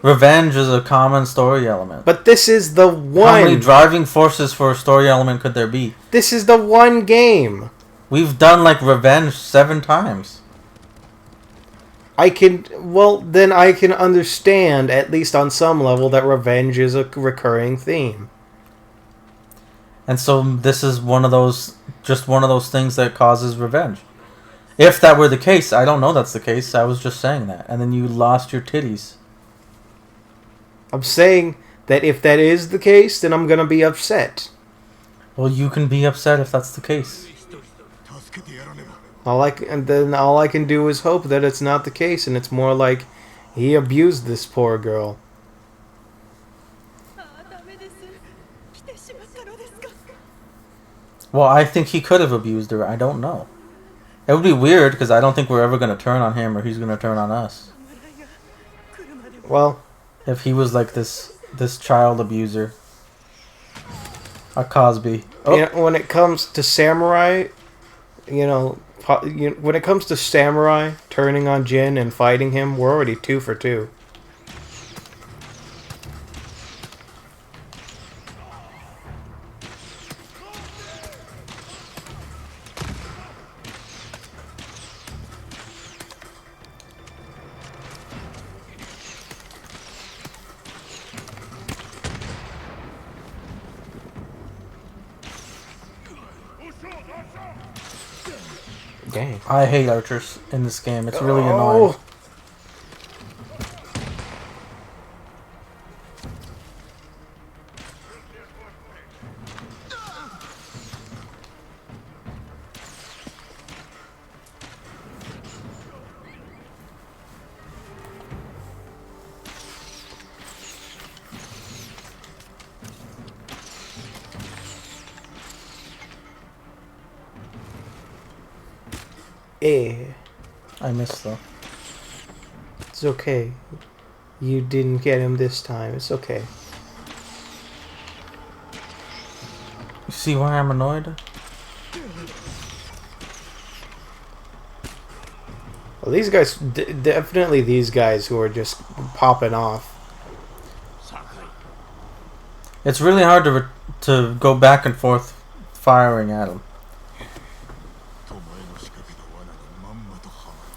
Revenge is a common story element. But this is the one. How many driving forces for a story element could there be? This is the one game. We've done, like, revenge 7 times. Then I can understand, at least on some level, that revenge is a recurring theme. And so this is one of those things that causes revenge. If that were the case, I don't know that's the case, I was just saying that. And then you lost your titties. I'm saying that if that is the case, then I'm gonna be upset. Well, you can be upset if that's the case. All I can do is hope that it's not the case, and it's more like he abused this poor girl. Well, I think he could have abused her. I don't know. It would be weird because I don't think we're ever going to turn on him or he's going to turn on us. Well, If he was like this child abuser. A Cosby. Oh, you know, when it comes to samurai, when it comes to samurai turning on Jin and fighting him, we're already 2 for 2. Dang. I hate archers in this game. It's really annoying. I missed though. It's okay. You didn't get him this time. It's okay. You see why I'm annoyed? Well, these guys, definitely these guys who are just popping off. It's really hard to go back and forth firing at him.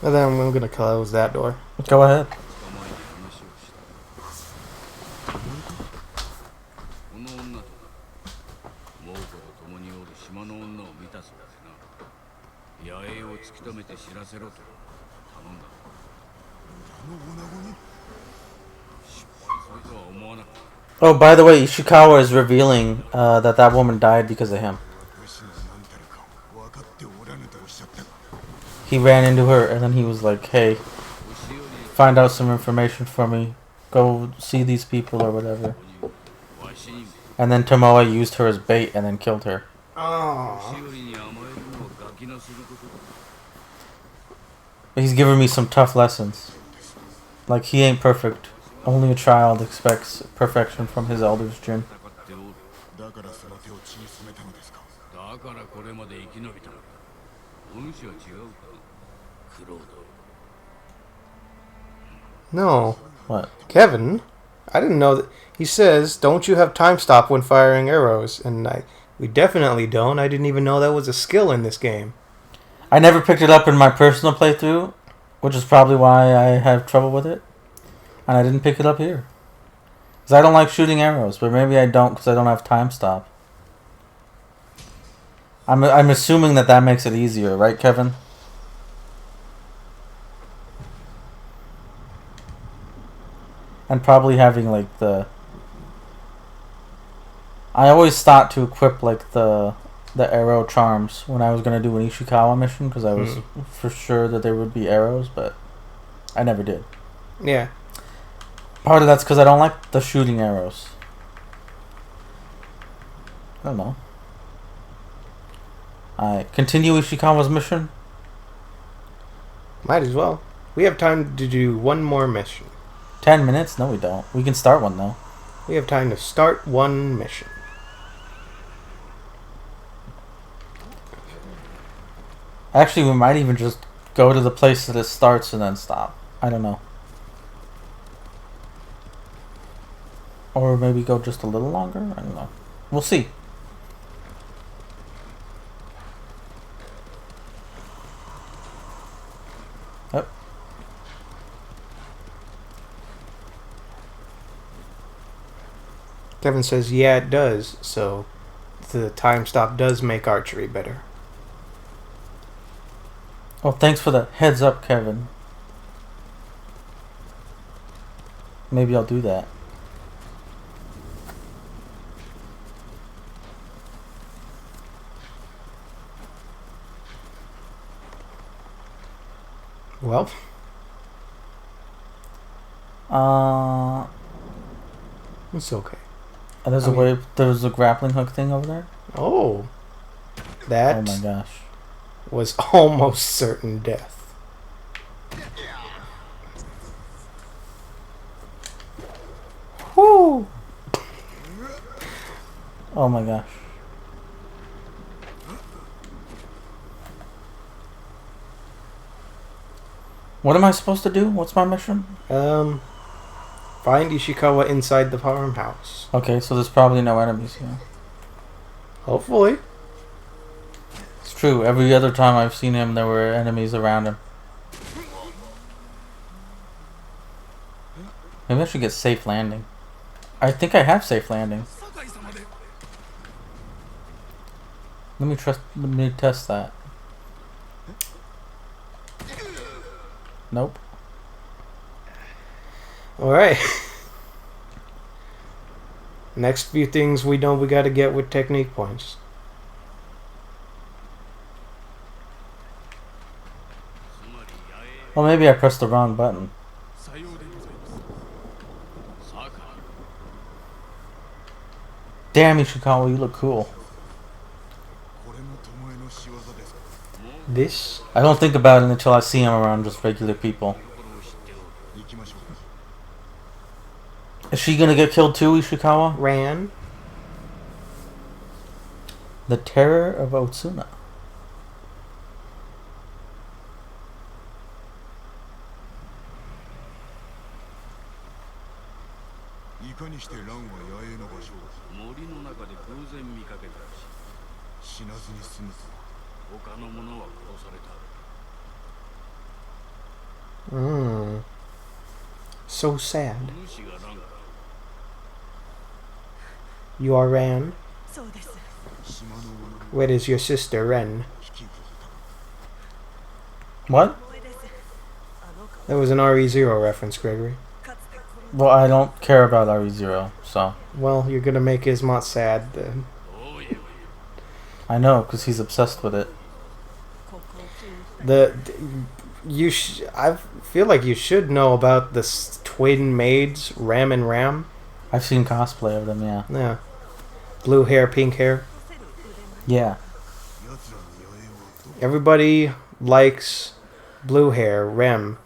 And then I'm gonna close that door. Go ahead. Oh, by the way, Ishikawa is revealing that woman died because of him. He ran into her and then he was like, hey, find out some information for me. Go see these people or whatever. And then Tomoe used her as bait and then killed her. He's giving me some tough lessons. Like, he ain't perfect. Only a child expects perfection from his elders, Jin. No. What? Kevin, I didn't know that. He says, don't you have time stop when firing arrows? And we definitely don't. I didn't even know that was a skill in this game. I never picked it up in my personal playthrough, which is probably why I have trouble with it. And I didn't pick it up here. Because I don't like shooting arrows, but maybe I don't because I don't have time stop. I'm assuming that makes it easier, right, Kevin? And probably having like the... I always thought to equip like the arrow charms when I was going to do an Ishikawa mission because I was for sure that there would be arrows, but I never did. Yeah. Part of that's because I don't like the shooting arrows. I don't know. Alright, continue Ishikawa's mission? Might as well. We have time to do one more mission. 10 minutes? No, we don't. We can start one, though. We have time to start one mission. Actually, we might even just go to the place that it starts and then stop. I don't know. Or maybe go just a little longer? I don't know. We'll see. Yep. Kevin says, yeah, it does. So the time stop does make archery better. Oh, thanks for the heads up, Kevin. Maybe I'll do that. Well. It's okay. There's a grappling hook thing over there. Oh. That Oh my gosh. was almost certain death. Whoo! Oh my gosh. What am I supposed to do? What's my mission? Find Ishikawa inside the farmhouse. Okay, so there's probably no enemies here. Hopefully. It's true. Every other time I've seen him, there were enemies around him. Maybe I should get safe landing. I think I have safe landing. Let me test that. Nope. Alright. Next few things we know we gotta get with technique points. Well, maybe I pressed the wrong button. Damn, Ishikawa, you look cool. This? I don't think about it until I see him around just regular people. Is she gonna get killed too, Ishikawa? Ran. The Terror of Otsuna. So sad. You are Ran. Where is your sister, Ren? What? That was an RE0 reference, Gregory. Well, I don't care about RE0, so. Well, you're gonna make Ismot sad then. I know, because he's obsessed with it. I feel like you should know about the twin maids, Ram and Ram. I've seen cosplay of them, yeah. Yeah. Blue hair, pink hair. Yeah. Everybody likes blue hair, Rem.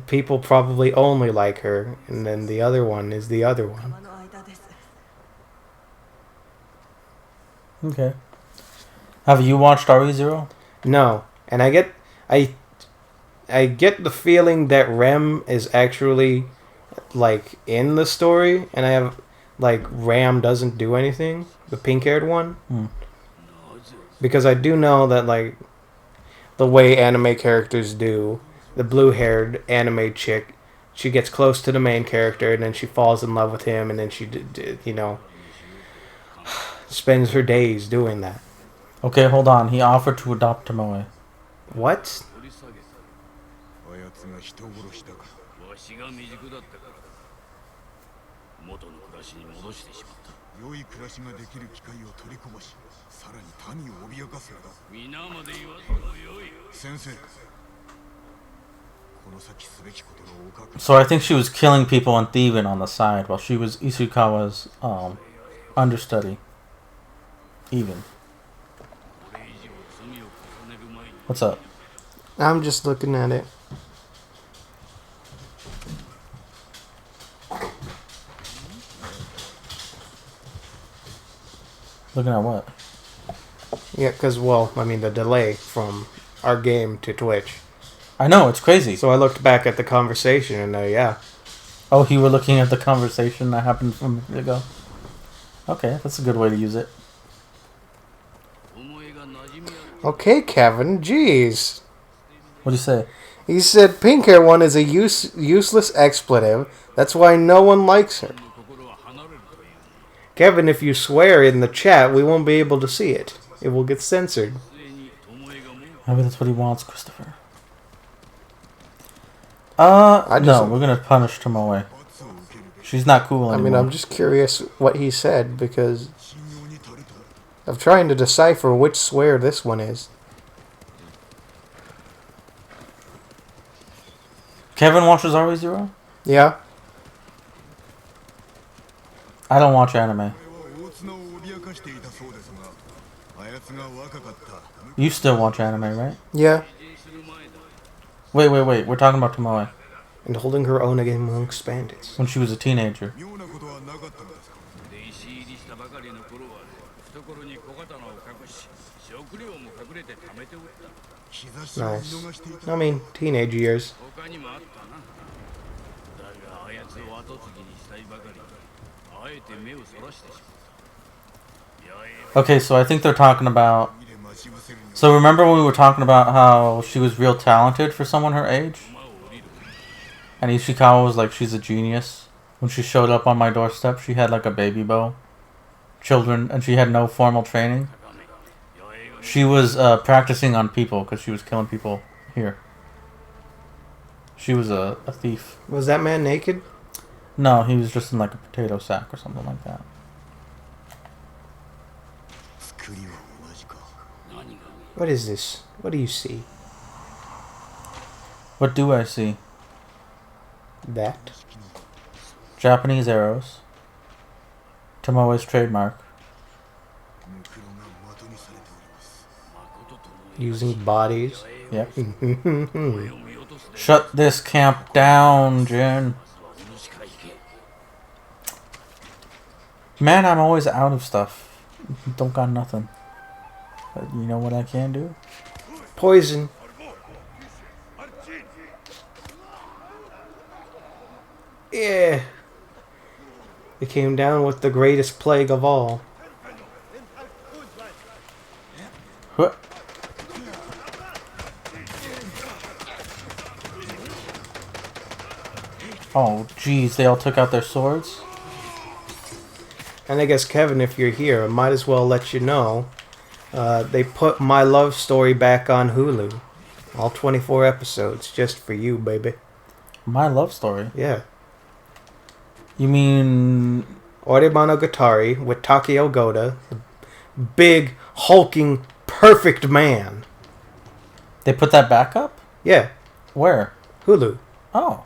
People probably only like her, and then the other one is the other one. Okay. Have you watched RE0? No, and I get the feeling that Rem is actually like in the story, and I have like Ram doesn't do anything, the pink-haired one. Because I do know that like the way anime characters do, the blue-haired anime chick, she gets close to the main character and then she falls in love with him, and then she spends her days doing that. Okay, hold on. He offered to adopt Tomoe. What? So I think she was killing people and thieving on the side while she was Ishikawa's understudy. Even. What's up? I'm just looking at it. Looking at what? Yeah, because, well, I mean, the delay from our game to Twitch. I know, it's crazy. So I looked back at the conversation, and yeah. Oh, you were looking at the conversation that happened from a minute ago? Okay, that's a good way to use it. Okay, Kevin, jeez. What'd you say? He said pink hair one is a useless expletive. That's why no one likes her. Kevin, if you swear in the chat, we won't be able to see it. It will get censored. Maybe that's what he wants, Christopher. No, we're gonna punish Tomoe. She's not cool anymore. I mean, I'm just curious what he said, because I'm trying to decipher which swear this one is. Kevin watches RE0? Yeah? I don't watch anime. You still watch anime, right? Yeah. Wait. We're talking about Tomoe. And holding her own amongst bandits. When she was a teenager. 弟子入りしたばかりの頃は懐に小刀を隠し食料も隠れて貯めておった Nice. I mean, teenage years. 他にもあったなだがあやつを後継ぎにしたいばかりあえて目をそらしてしまった Okay, so I think they're talking about... So remember when we were talking about how she was real talented for someone her age? And Ishikawa was like, she's a genius. When she showed up on my doorstep, she had like a baby bow. Children, and she had no formal training. She was practicing on people because she was killing people here. She was a thief. Was that man naked? No, he was just in like a potato sack or something like that. What is this? What do you see? What do I see? That? Japanese arrows. Tomoe's trademark. Using bodies. Yep. Shut this camp down, Jin. Man, I'm always out of stuff. Don't got nothing. But you know what I can do? Poison. Yeah. It came down with the greatest plague of all. What? Oh, jeez, they all took out their swords? And I guess, Kevin, if you're here, I might as well let you know. They put My Love Story back on Hulu. All 24 episodes, just for you, baby. My Love Story? Yeah. You mean... Ore Monogatari with Takeo Goda. The big, hulking, perfect man. They put that back up? Yeah. Where? Hulu. Oh.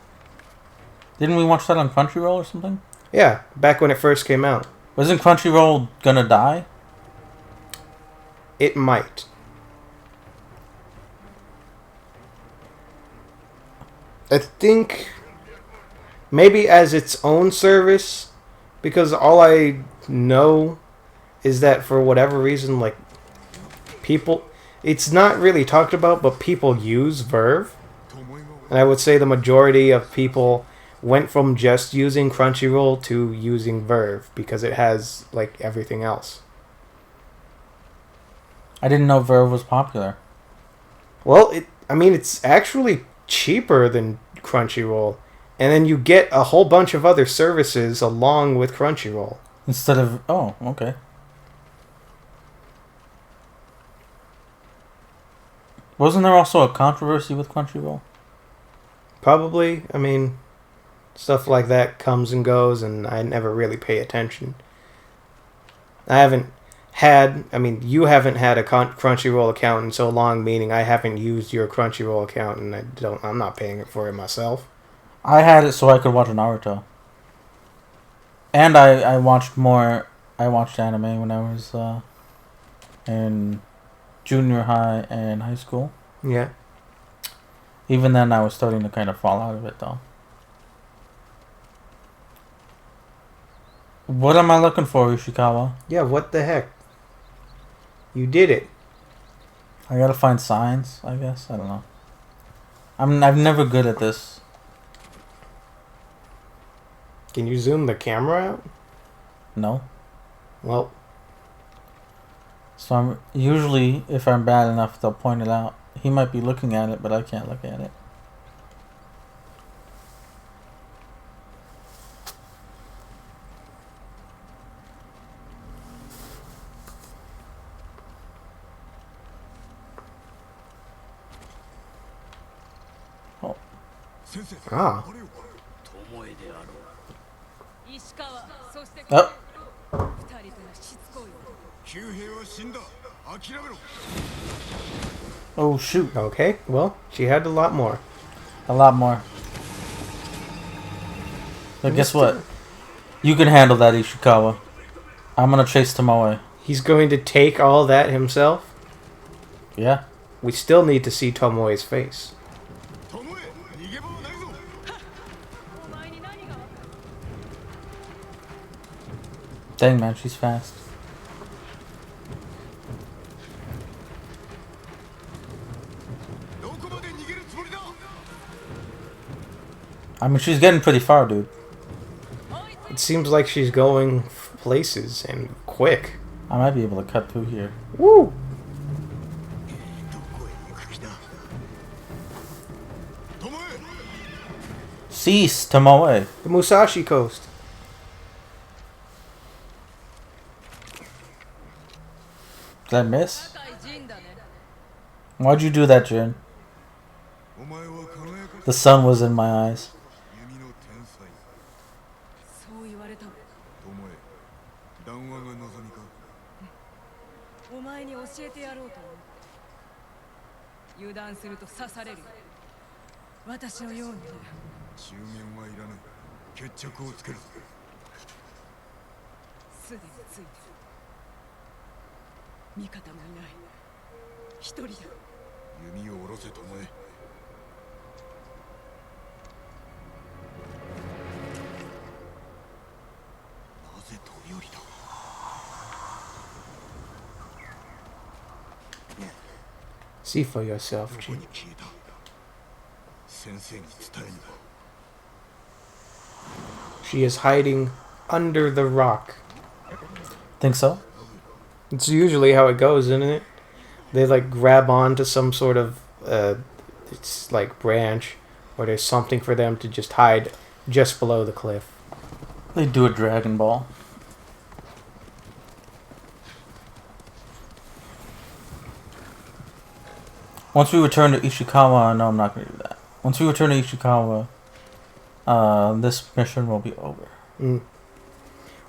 Didn't we watch that on Crunchyroll or something? Yeah, back when it first came out. Wasn't Crunchyroll gonna die? It might. I think maybe as its own service, because all I know is that for whatever reason, like, people, it's not really talked about, but people use Verve. And I would say the majority of people went from just using Crunchyroll to using Verve because it has, like, everything else. I didn't know Verve was popular. Well, it's actually cheaper than Crunchyroll. And then you get a whole bunch of other services along with Crunchyroll. Instead of... Oh, okay. Wasn't there also a controversy with Crunchyroll? Probably. I mean, stuff like that comes and goes, and I never really pay attention. I haven't had... I mean, you haven't had a Crunchyroll account in so long, meaning I haven't used your Crunchyroll account, and I'm not paying for it myself. I had it so I could watch Naruto. And I watched more... I watched anime when I was in junior high and high school. Yeah. Even then, I was starting to kind of fall out of it, though. What am I looking for, Ishikawa? Yeah, what the heck? You did it. I gotta find signs, I guess. I don't know. I'm never good at this. Can you zoom the camera out? No. Well, So I'm usually, if I'm bad enough, they'll point it out. He might be looking at it, but I can't look at it. Oh. ah. 巴であろう石川、そして Oh. 二人ともしつこいわ。旧兵は死んだ諦めろ Oh, shoot. Okay, well, she had a lot more. A lot more. But guess what? You can handle that, Ishikawa. I'm gonna chase Tomoe. He's going to take all that himself? Yeah. We still need to see Tomoe's face. Dang, man, she's fast. I mean, she's getting pretty far, dude. It seems like she's going places and quick. I might be able to cut through here. Woo! Cease, Tomoe. The Musashi Coast. Did I miss? Why'd you do that, Jin? The sun was in my eyes. See for yourself, Jin. She is hiding under the rock. Think so? It's usually how it goes, isn't it? They like grab onto some sort of it's like branch, or there's something for them to just hide just below the cliff. They do a Dragon Ball. Once we return to Ishikawa, no, I'm not going to do that. Once we return to Ishikawa, this mission will be over. Mm.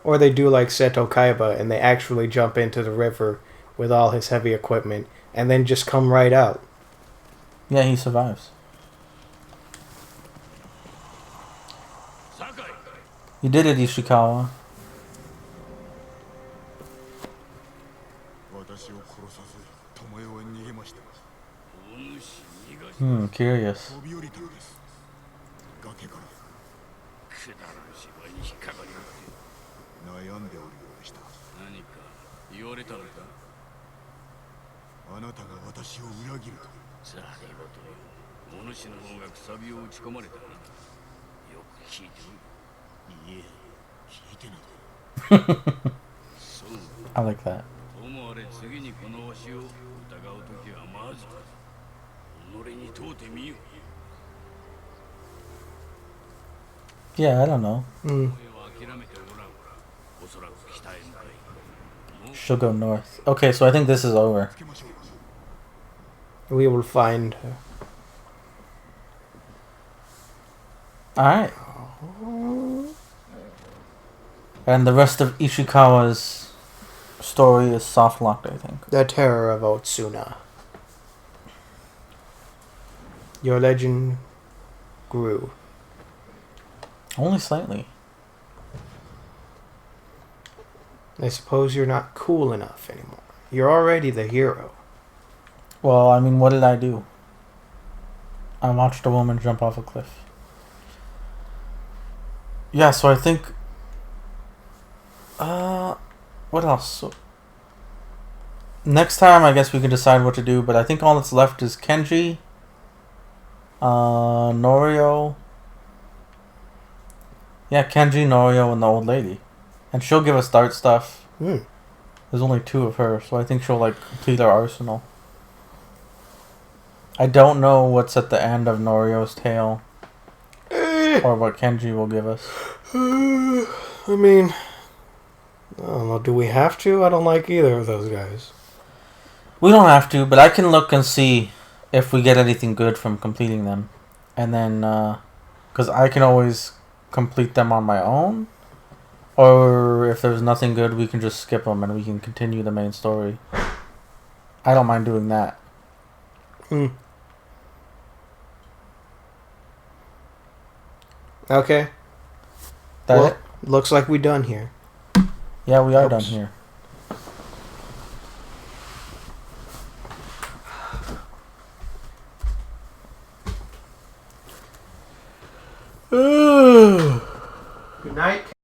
Or they do like Seto Kaiba and they actually jump into the river with all his heavy equipment and then just come right out. Yeah, he survives. You did it, Ishikawa. Curious. I like that. Yeah, I don't know. She'll go north. Okay, so I think this is over. We will find her. Alright. And the rest of Ishikawa's story is soft locked, I think. The terror of Otsuna. Your legend grew. Only slightly. I suppose you're not cool enough anymore. You're already the hero. Well, I mean, what did I do? I watched a woman jump off a cliff. Yeah, so I think... what else? So, next time, I guess we can decide what to do, but I think all that's left is Kenji, Norio. Yeah, Kenji, Norio, and the old lady. And she'll give us dart stuff. There's only 2 of her, so I think she'll, like, complete our arsenal. I don't know what's at the end of Norio's tale. Or what Kenji will give us. I mean... I don't know, do we have to? I don't like either of those guys. We don't have to, but I can look and see if we get anything good from completing them. And then, because I can always complete them on my own. Or if there's nothing good, we can just skip them and we can continue the main story. I don't mind doing that. Okay. That well, looks like we're done here. Yeah, we are done here. Night